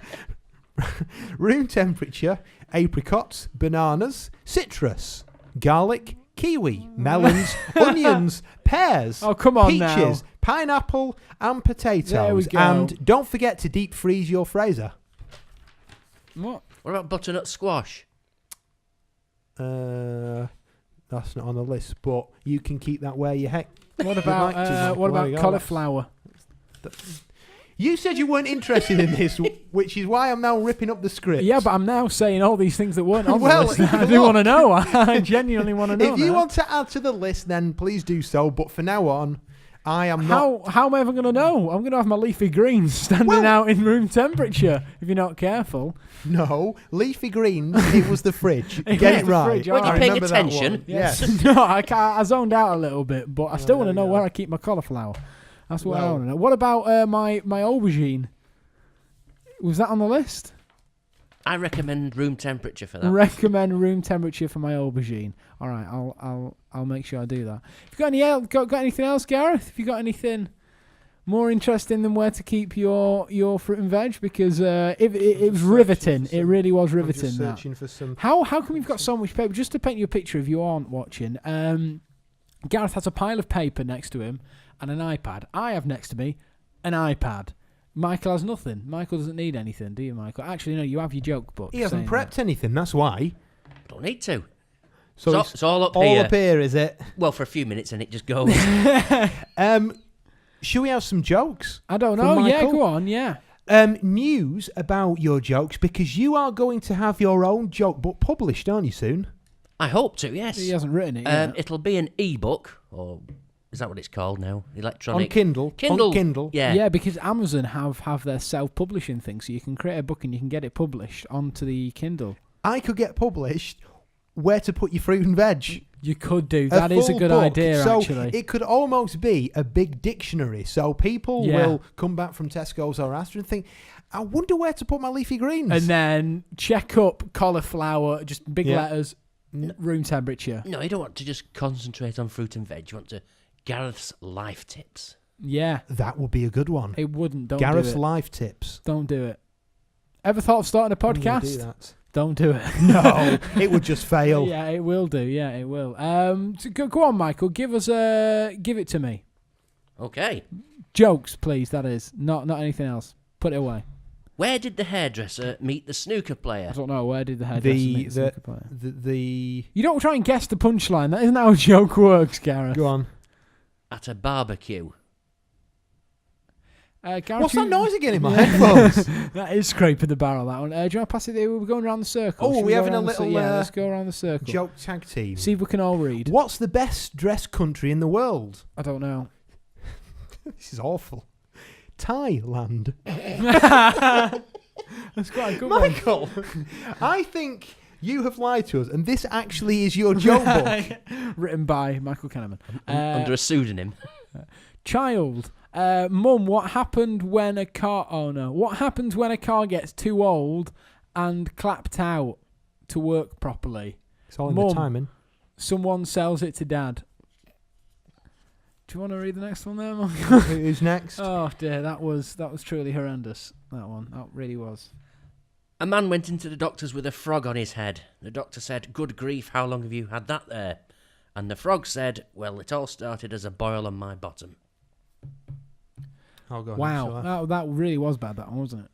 [SPEAKER 1] Room temperature, apricots, bananas, citrus, garlic, kiwi, melons, onions, pears,
[SPEAKER 2] Oh, come on
[SPEAKER 1] peaches,
[SPEAKER 2] now.
[SPEAKER 1] pineapple, and potatoes.
[SPEAKER 2] There we go.
[SPEAKER 1] And don't forget to deep freeze your Fraser.
[SPEAKER 2] What?
[SPEAKER 3] What about butternut squash?
[SPEAKER 1] That's not on the list, but you can keep that where you heck.
[SPEAKER 2] What
[SPEAKER 1] like
[SPEAKER 2] about
[SPEAKER 1] to, Michael.
[SPEAKER 2] what
[SPEAKER 1] There
[SPEAKER 2] about
[SPEAKER 1] we go.
[SPEAKER 2] cauliflower?
[SPEAKER 1] You said you weren't interested in this, which is why I'm now ripping up the script.
[SPEAKER 2] Yeah, but I'm now saying all these things that weren't on
[SPEAKER 1] Well,
[SPEAKER 2] the list. I do
[SPEAKER 1] look.
[SPEAKER 2] want to know. I genuinely want to know.
[SPEAKER 1] If you
[SPEAKER 2] now.
[SPEAKER 1] want to add to the list, then please do so. But for now on, I am not.
[SPEAKER 2] How am I ever going to know? I'm going to have my leafy greens standing
[SPEAKER 1] Well-
[SPEAKER 2] out in room temperature if you're not careful.
[SPEAKER 1] No, leafy greens. It was the fridge.
[SPEAKER 2] It
[SPEAKER 1] Get
[SPEAKER 2] was
[SPEAKER 1] it
[SPEAKER 2] the
[SPEAKER 1] right.
[SPEAKER 2] fridge,
[SPEAKER 3] Weren't you
[SPEAKER 1] I
[SPEAKER 3] paying
[SPEAKER 1] remember that
[SPEAKER 3] attention?
[SPEAKER 1] one. Yes.
[SPEAKER 2] No, I zoned out a little bit, but I still want to
[SPEAKER 1] there
[SPEAKER 2] know
[SPEAKER 1] we
[SPEAKER 2] where
[SPEAKER 1] go.
[SPEAKER 2] I keep my cauliflower. That's what I
[SPEAKER 1] Well-
[SPEAKER 2] want to know. What about my aubergine? Was that on the list?
[SPEAKER 3] I recommend room temperature for that.
[SPEAKER 2] Recommend room temperature for my aubergine. All right, I'll make sure I do that. Have you got got anything else, Gareth? Have you got anything more interesting than where to keep your fruit and veg? Because it was riveting. It really was
[SPEAKER 1] I'm
[SPEAKER 2] riveting.
[SPEAKER 1] just
[SPEAKER 2] That.
[SPEAKER 1] searching for some.
[SPEAKER 2] How come we've got so much paper? Just to paint you a picture if you aren't watching, Gareth has a pile of paper next to him and an iPad. I have next to me an iPad. Michael has nothing. Michael doesn't need anything, do you, Michael? Actually, no, you have your joke book.
[SPEAKER 1] He hasn't
[SPEAKER 2] saying
[SPEAKER 1] prepped anything. That's why.
[SPEAKER 3] Don't need to.
[SPEAKER 1] So
[SPEAKER 3] It's all up
[SPEAKER 1] all
[SPEAKER 3] here.
[SPEAKER 1] up here, is it?
[SPEAKER 3] Well, for a few minutes and it just goes.
[SPEAKER 1] Should we have some jokes?
[SPEAKER 2] I don't
[SPEAKER 1] From
[SPEAKER 2] know. Yeah,
[SPEAKER 1] Michael?
[SPEAKER 2] go on. Yeah.
[SPEAKER 1] News about your jokes, because you are going to have your own joke book published, aren't you, soon?
[SPEAKER 3] I hope to, yes.
[SPEAKER 2] He hasn't written it yet.
[SPEAKER 3] It'll be an e-book or Is that what it's called now? Electronic.
[SPEAKER 1] On Kindle.
[SPEAKER 3] Kindle.
[SPEAKER 1] On Kindle.
[SPEAKER 3] Yeah.
[SPEAKER 2] Yeah, because Amazon have their self-publishing thing, so you can create a book and you can get it published onto the Kindle.
[SPEAKER 1] I could get published where to put your fruit and veg.
[SPEAKER 2] You could do. That is a
[SPEAKER 1] full
[SPEAKER 2] good
[SPEAKER 1] book.
[SPEAKER 2] idea,
[SPEAKER 1] so
[SPEAKER 2] actually.
[SPEAKER 1] It could almost be a big dictionary. So people will come back from Tesco's or Asda and think, I wonder where to put my leafy greens.
[SPEAKER 2] And then check up cauliflower, just big letters, room temperature.
[SPEAKER 3] No, you don't want to just concentrate on fruit and veg. You want to Gareth's life tips.
[SPEAKER 2] Yeah.
[SPEAKER 1] That would be a good one.
[SPEAKER 2] It wouldn't. Don't
[SPEAKER 1] Gareth's
[SPEAKER 2] do it.
[SPEAKER 1] life tips.
[SPEAKER 2] Don't do it. Ever thought of starting a
[SPEAKER 1] I'm gonna do
[SPEAKER 2] podcast?
[SPEAKER 1] that.
[SPEAKER 2] Don't do it.
[SPEAKER 1] No, it would just fail.
[SPEAKER 2] Yeah, it will do. Yeah, it will. So go on, Michael. Give it to me.
[SPEAKER 3] Okay.
[SPEAKER 2] Jokes, please. That is not anything else. Put it away.
[SPEAKER 3] Where did the hairdresser meet the snooker player?
[SPEAKER 2] I don't know. Where did the hairdresser meet the snooker player?
[SPEAKER 1] The
[SPEAKER 2] You don't try and guess the punchline. That isn't how a joke works, Gareth.
[SPEAKER 1] Go on.
[SPEAKER 3] At a barbecue.
[SPEAKER 2] Gareth,
[SPEAKER 1] What's that noise again in my headphones?
[SPEAKER 2] That is scraping the barrel, that one. Do you want to pass it there? We're going around the circle.
[SPEAKER 1] Oh,
[SPEAKER 2] Should
[SPEAKER 1] we're
[SPEAKER 2] we go
[SPEAKER 1] having a
[SPEAKER 2] around the
[SPEAKER 1] little,
[SPEAKER 2] yeah, let's go around the circle.
[SPEAKER 1] Joke tag team.
[SPEAKER 2] See if we can all read.
[SPEAKER 1] What's the best dressed country in the world?
[SPEAKER 2] I don't know.
[SPEAKER 1] This is awful. Thailand.
[SPEAKER 2] That's quite a good one.
[SPEAKER 1] Michael, I think you have lied to us, and this actually is your joke book.
[SPEAKER 2] Written by Michael Kenneman.
[SPEAKER 3] Under a pseudonym.
[SPEAKER 2] Child. Mum, what happened when a car... Oh, no. What happens when a car gets too old and clapped out to work properly?
[SPEAKER 1] It's all in
[SPEAKER 2] Mum,
[SPEAKER 1] the timing.
[SPEAKER 2] Someone sells it to Dad. Do you want to read the next one there, Michael?
[SPEAKER 1] Who's next?
[SPEAKER 2] Oh, dear. That was truly horrendous, that one. That really was.
[SPEAKER 3] A man went into the doctor's with a frog on his head. The doctor said, "Good grief, how long have you had that there?" And the frog said, "Well, it all started as a boil on my bottom."
[SPEAKER 1] I'll go
[SPEAKER 2] Wow, that really was bad, that one, wasn't it?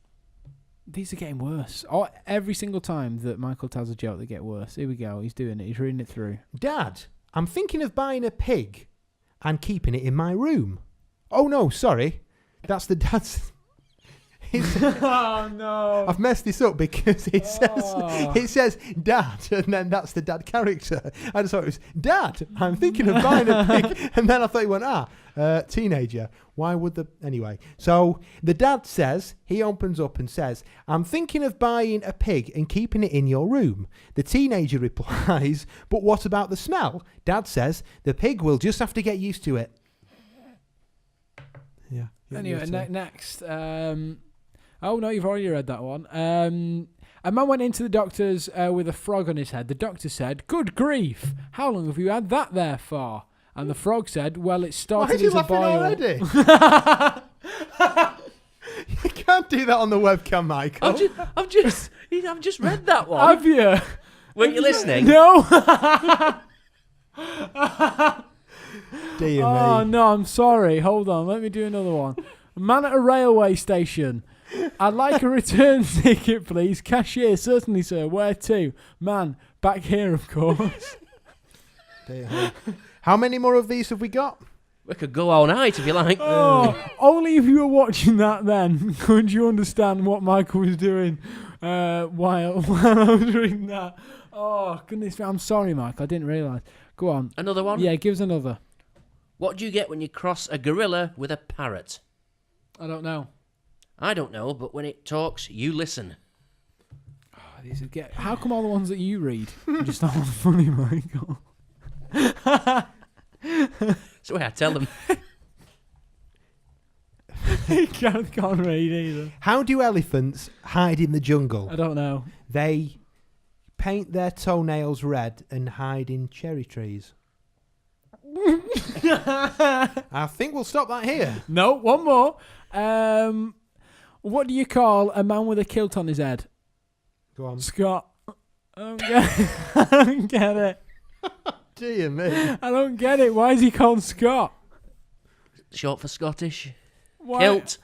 [SPEAKER 2] These are getting worse. Oh, every single time that Michael tells a joke, they get worse. Here we go. He's doing it. He's reading it through.
[SPEAKER 1] Dad, I'm thinking of buying a pig and keeping it in my room. Oh, no, sorry. That's the dad's...
[SPEAKER 2] Oh, no.
[SPEAKER 1] I've messed this up because it says Dad, and then that's the dad character. I just thought it was Dad, I'm thinking of buying a pig, and then I thought he went, teenager. Why would the... Anyway, so the dad says, he opens up and says, "I'm thinking of buying a pig and keeping it in your room." The teenager replies, "But what about the smell?" Dad says, "The pig will just have to get used to it." Yeah.
[SPEAKER 2] Anyway, next. Oh, no, you've already read that one. A man went into the doctor's with a frog on his head. The doctor said, "Good grief, how long have you had that there for?" And the frog said, "Well, it started as a boil."
[SPEAKER 1] Why are you laughing already? You can't do that on the webcam, Michael.
[SPEAKER 3] I've just read that one.
[SPEAKER 2] Have you?
[SPEAKER 3] Weren't you listening?
[SPEAKER 2] No.
[SPEAKER 1] Dear
[SPEAKER 2] Oh,
[SPEAKER 1] me.
[SPEAKER 2] no, I'm sorry. Hold on, let me do another one. A man at a railway station. "I'd like a return ticket, please." Cashier, "Certainly, sir. Where to?" Man, "Back here, of course."
[SPEAKER 1] Dear me. How many more of these have we got?
[SPEAKER 3] We could go all night if you like.
[SPEAKER 2] Oh, only if you were watching that then could you understand what Michael was doing while I was reading that. Oh, goodness me. I'm sorry, Michael. I didn't realise. Go on.
[SPEAKER 3] Another one?
[SPEAKER 2] Yeah, give us another.
[SPEAKER 3] What do you get when you cross a gorilla with a parrot?
[SPEAKER 2] I don't know.
[SPEAKER 3] I don't know, but when it talks, you listen.
[SPEAKER 2] Oh, these are how come all the ones that you read are just all funny, Michael?
[SPEAKER 3] That's the way I tell them.
[SPEAKER 2] Gareth can't read either.
[SPEAKER 1] How do elephants hide in the jungle?
[SPEAKER 2] I don't know.
[SPEAKER 1] They paint their toenails red and hide in cherry trees. I think we'll stop that here.
[SPEAKER 2] No, one more. What do you call a man with a kilt on his head?
[SPEAKER 1] Go on.
[SPEAKER 2] Scott. I don't get it.
[SPEAKER 1] Dear me.
[SPEAKER 2] I don't get it. Why is he called Scott?
[SPEAKER 3] Short for Scottish.
[SPEAKER 2] Why?
[SPEAKER 3] Kilt.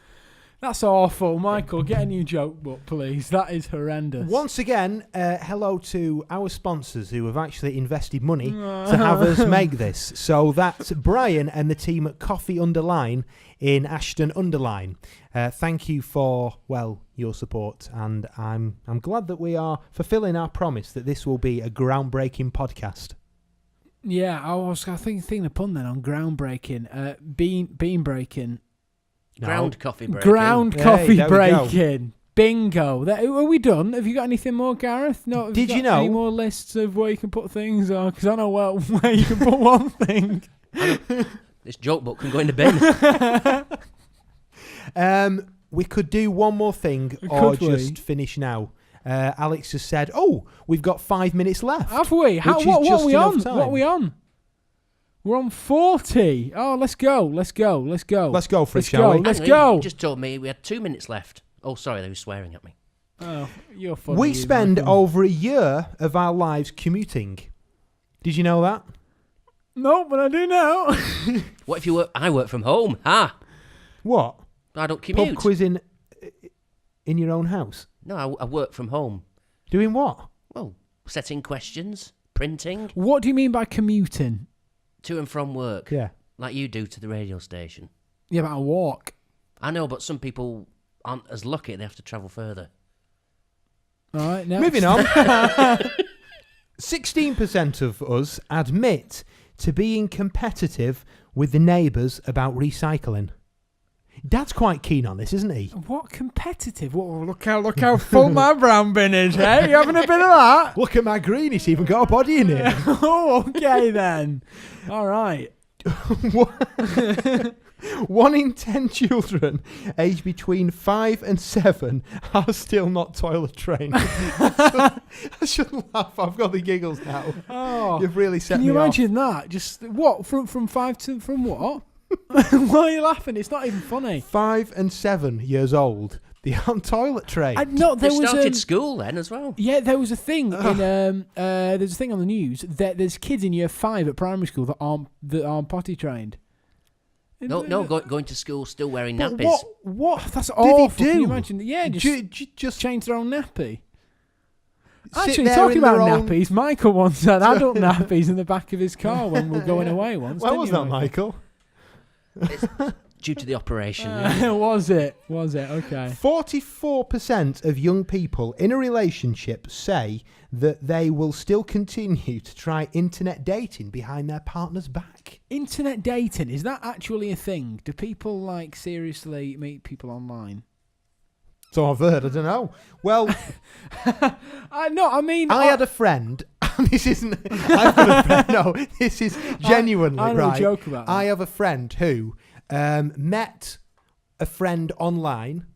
[SPEAKER 2] That's awful. Michael, get a new joke book, please. That is horrendous.
[SPEAKER 1] Once again, hello to our sponsors who have actually invested money to have us make this. So that's Brian and the team at Coffee Underline in Ashton Underline. Thank you for, well, your support. And I'm glad that we are fulfilling our promise that this will be a groundbreaking podcast.
[SPEAKER 2] Yeah, I was thinking a pun then on groundbreaking. Bean breaking.
[SPEAKER 3] Ground coffee breaking.
[SPEAKER 2] Ground coffee breaking. Bingo. Are we done? Have you got anything more, Gareth? No.
[SPEAKER 1] Did you know?
[SPEAKER 2] Any more lists of where you can put things on? Because I know where you can put one thing.
[SPEAKER 3] This joke book can go in the bin.
[SPEAKER 1] We could do one more thing or just finish now. Alex has said, we've got 5 minutes left.
[SPEAKER 2] Have we? What are we on? What are we on? We're on 40. Oh, let's go. Let's go, Fritz, shall we?
[SPEAKER 3] Let's go. You just told me we had 2 minutes left. Oh, sorry, they were swearing at me.
[SPEAKER 2] Oh, you're funny.
[SPEAKER 1] We spend over a year of our lives commuting. Did you know that?
[SPEAKER 2] No, but I do now.
[SPEAKER 3] What if you work? I work from home. Ha!
[SPEAKER 1] What?
[SPEAKER 3] I don't commute.
[SPEAKER 1] Pub quiz in your own house?
[SPEAKER 3] No, I work from home.
[SPEAKER 1] Doing what?
[SPEAKER 3] Well, setting questions, printing.
[SPEAKER 2] What do you mean by commuting?
[SPEAKER 3] To and from work.
[SPEAKER 1] Yeah.
[SPEAKER 3] Like you do to the radio station.
[SPEAKER 2] Yeah, but I walk.
[SPEAKER 3] I know, but some people aren't as lucky. They have to travel further.
[SPEAKER 2] All right, next.
[SPEAKER 1] Moving on. 16% of us admit to being competitive with the neighbours about recycling. Dad's quite keen on this, isn't he?
[SPEAKER 2] What competitive? Whoa, look how full my brown bin is, hey? You having a bit of that?
[SPEAKER 1] Look at my green, it's even got a body in it.
[SPEAKER 2] Oh, okay then. All right.
[SPEAKER 1] 1 in 10 children aged between 5 and 7 are still not toilet trained. I shouldn't laugh. I've got the giggles now.
[SPEAKER 2] Oh,
[SPEAKER 1] you've really set me off.
[SPEAKER 2] Can you imagine that? Just what from 5 to from what? Why are you laughing? It's not even funny.
[SPEAKER 1] 5 and 7 years old. They aren't toilet trained.
[SPEAKER 3] They started school then as well.
[SPEAKER 2] Yeah, there was a thing in there's a thing on the news that there's kids in year 5 at primary school that aren't potty trained.
[SPEAKER 3] No, going to school still wearing nappies.
[SPEAKER 2] What? That's
[SPEAKER 1] Did
[SPEAKER 2] awful.
[SPEAKER 1] he do?
[SPEAKER 2] Can you imagine? Yeah,
[SPEAKER 1] just
[SPEAKER 2] change their own nappy.
[SPEAKER 1] Sit
[SPEAKER 2] Actually,
[SPEAKER 1] there
[SPEAKER 2] talking
[SPEAKER 1] in
[SPEAKER 2] about
[SPEAKER 1] their own-
[SPEAKER 2] nappies, Michael once had adult nappies in the back of his car when we were going away once.
[SPEAKER 1] Why
[SPEAKER 2] didn't
[SPEAKER 1] was
[SPEAKER 2] you,
[SPEAKER 1] that, Michael?
[SPEAKER 3] It's due to the operation.
[SPEAKER 2] Was it? Okay.
[SPEAKER 1] 44% of young people in a relationship say that they will still continue to try internet dating behind their partner's back.
[SPEAKER 2] Internet dating, is that actually a thing? Do people seriously meet people online?
[SPEAKER 1] So I've heard, I don't know. Well,
[SPEAKER 2] I
[SPEAKER 1] had a friend, and this isn't, I've got a friend, no, this is genuinely
[SPEAKER 2] I know
[SPEAKER 1] right.
[SPEAKER 2] a joke about that.
[SPEAKER 1] I have a friend who met a friend online,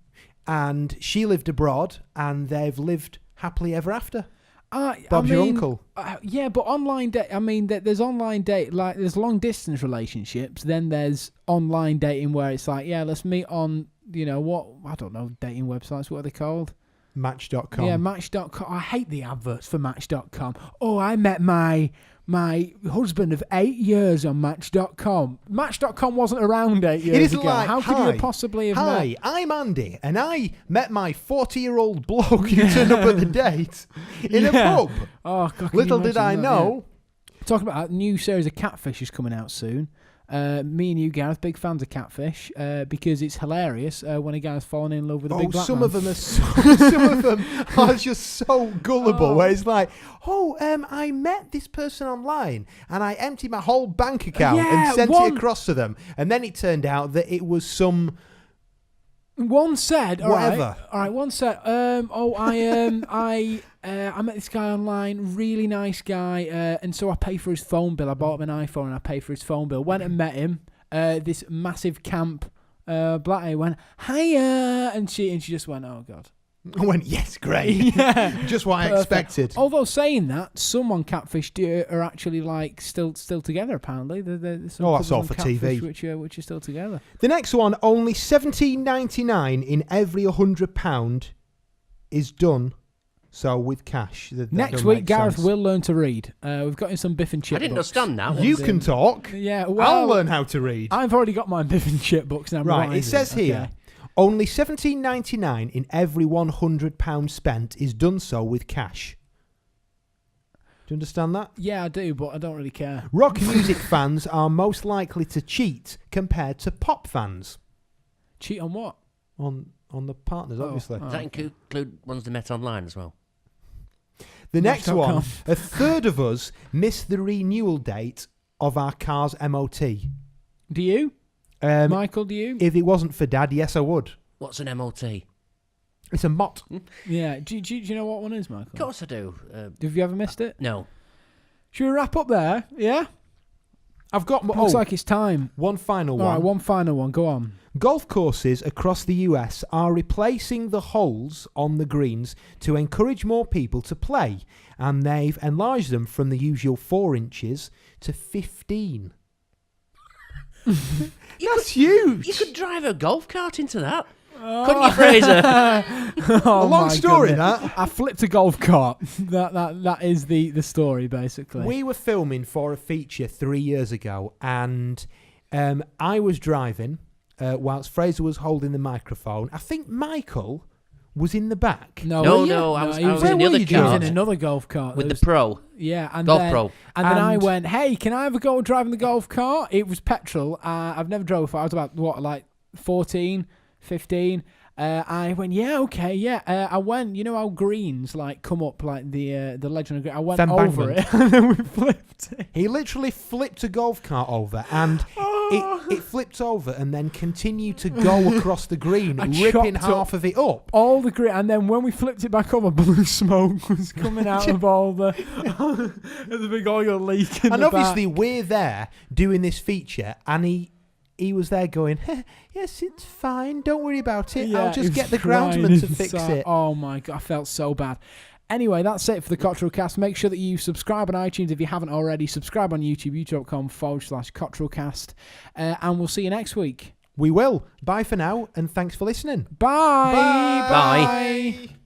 [SPEAKER 1] and she lived abroad, and they've lived happily ever after. Bob's your uncle.
[SPEAKER 2] Yeah, but online date. I mean, there's online date. There's long distance relationships. Then there's online dating where it's let's meet on. What? I don't know. Dating websites. What are they called?
[SPEAKER 1] Match.com.
[SPEAKER 2] Yeah, Match.com. I hate the adverts for Match.com. Oh, I met my husband of 8 years on Match.com. Match.com wasn't around 8 years ago.
[SPEAKER 1] Like,
[SPEAKER 2] how could you possibly have met?
[SPEAKER 1] I'm Andy, and I met my 40-year-old bloke who turned up at the date in a pub.
[SPEAKER 2] Oh, God,
[SPEAKER 1] Little did I know.
[SPEAKER 2] Yeah. Talking about a new series of Catfish is coming out soon. Me and you, Gareth, big fans of Catfish because it's hilarious when a guy's falling in love with a big black man.
[SPEAKER 1] Of them are some of them are just so gullible. Where it's like, I met this person online and I emptied my whole bank account and sent it across to them, and then it turned out that it was some.
[SPEAKER 2] One said,
[SPEAKER 1] whatever.
[SPEAKER 2] All right. One said, I met this guy online, really nice guy, and so I paid for his phone bill. I bought him an iPhone and I paid for his phone bill. Went and met him. This massive camp black guy went, hiya, and she just went, oh God.
[SPEAKER 1] I went, yes, great.
[SPEAKER 2] Yeah,
[SPEAKER 1] just what I expected.
[SPEAKER 2] Although saying that, some on Catfish are actually still together. Apparently, there's some
[SPEAKER 1] that's all for
[SPEAKER 2] Catfish
[SPEAKER 1] TV,
[SPEAKER 2] which are still together.
[SPEAKER 1] The next one, only $17.99 in every £100 is done. So with cash.
[SPEAKER 2] Next week, Gareth will learn to read. We've got him some Biff and Chip.
[SPEAKER 3] I didn't
[SPEAKER 2] books.
[SPEAKER 3] understand that.
[SPEAKER 1] You can talk.
[SPEAKER 2] Yeah,
[SPEAKER 1] I'll learn how to read.
[SPEAKER 2] I've already got my Biff and Chip books now.
[SPEAKER 1] Right, it says here. Only $17.99 in every £100 spent is done so with cash. Do you understand that?
[SPEAKER 2] Yeah, I do, but I don't really care.
[SPEAKER 1] Rock music fans are most likely to cheat compared to pop fans.
[SPEAKER 2] Cheat on what?
[SPEAKER 1] On the partners, obviously.
[SPEAKER 3] Does that include ones they met online as well?
[SPEAKER 1] The next
[SPEAKER 2] Match.com.
[SPEAKER 1] one. A third of us miss the renewal date of our car's MOT.
[SPEAKER 2] Do you? Michael, do you?
[SPEAKER 1] If it wasn't for Dad, yes, I would.
[SPEAKER 3] What's an MOT?
[SPEAKER 1] It's a MOT.
[SPEAKER 2] Yeah. Do you know what one is, Michael?
[SPEAKER 3] Of course I do.
[SPEAKER 2] Have you ever missed it?
[SPEAKER 3] No.
[SPEAKER 2] Should we wrap up there? Yeah?
[SPEAKER 1] I've got...
[SPEAKER 2] Looks like it's time.
[SPEAKER 1] One final one.
[SPEAKER 2] All right, one final one. Go on.
[SPEAKER 1] Golf courses across the US are replacing the holes on the greens to encourage more people to play, and they've enlarged them from the usual 4 inches to 15. That's huge.
[SPEAKER 3] You could drive a golf cart into that. Couldn't you, Fraser?
[SPEAKER 2] Oh,
[SPEAKER 1] a long
[SPEAKER 2] my
[SPEAKER 1] story,
[SPEAKER 2] goodness.
[SPEAKER 1] that.
[SPEAKER 2] I flipped a golf cart. That is the story, basically.
[SPEAKER 1] We were filming for a feature 3 years ago, and I was driving whilst Fraser was holding the microphone. I think Michael was in the back.
[SPEAKER 3] No, I was
[SPEAKER 2] he
[SPEAKER 3] in the
[SPEAKER 1] where
[SPEAKER 3] other
[SPEAKER 1] were you
[SPEAKER 2] He was
[SPEAKER 3] cart
[SPEAKER 2] in another golf cart.
[SPEAKER 3] with the pro.
[SPEAKER 2] Yeah, and
[SPEAKER 3] Golf
[SPEAKER 2] then,
[SPEAKER 3] pro.
[SPEAKER 2] And then I
[SPEAKER 1] And-
[SPEAKER 2] went, hey, can I have a go driving the golf cart? It was petrol. I've never drove before. I was about, 14, 15. I went, yeah, okay, yeah. I went, you know how greens come up like the legend of green. I went over
[SPEAKER 1] Embankment.
[SPEAKER 2] it and then we flipped it.
[SPEAKER 1] He literally flipped a golf cart over, and it flipped over and then continued to go across the green,
[SPEAKER 2] I
[SPEAKER 1] ripping
[SPEAKER 2] chopped
[SPEAKER 1] half of it up.
[SPEAKER 2] All the green, and then when we flipped it back over, blue smoke was coming out of all the there's a big oil leak in
[SPEAKER 1] And
[SPEAKER 2] the
[SPEAKER 1] obviously,
[SPEAKER 2] back.
[SPEAKER 1] we're there doing this feature, and he was there going, yes, it's fine, don't worry about it.
[SPEAKER 2] Yeah,
[SPEAKER 1] I'll just
[SPEAKER 2] he
[SPEAKER 1] get
[SPEAKER 2] was
[SPEAKER 1] the groundsman
[SPEAKER 2] crying
[SPEAKER 1] to fix
[SPEAKER 2] inside.
[SPEAKER 1] it.
[SPEAKER 2] Oh my God, I felt so bad. Anyway, that's it for the Cottrell Cast. Make sure that you subscribe on iTunes if you haven't already. Subscribe on YouTube, youtube.com/Cottrell Cast. And we'll see you next week.
[SPEAKER 1] We will. Bye for now, and thanks for listening.
[SPEAKER 2] Bye.
[SPEAKER 3] Bye.
[SPEAKER 2] Bye.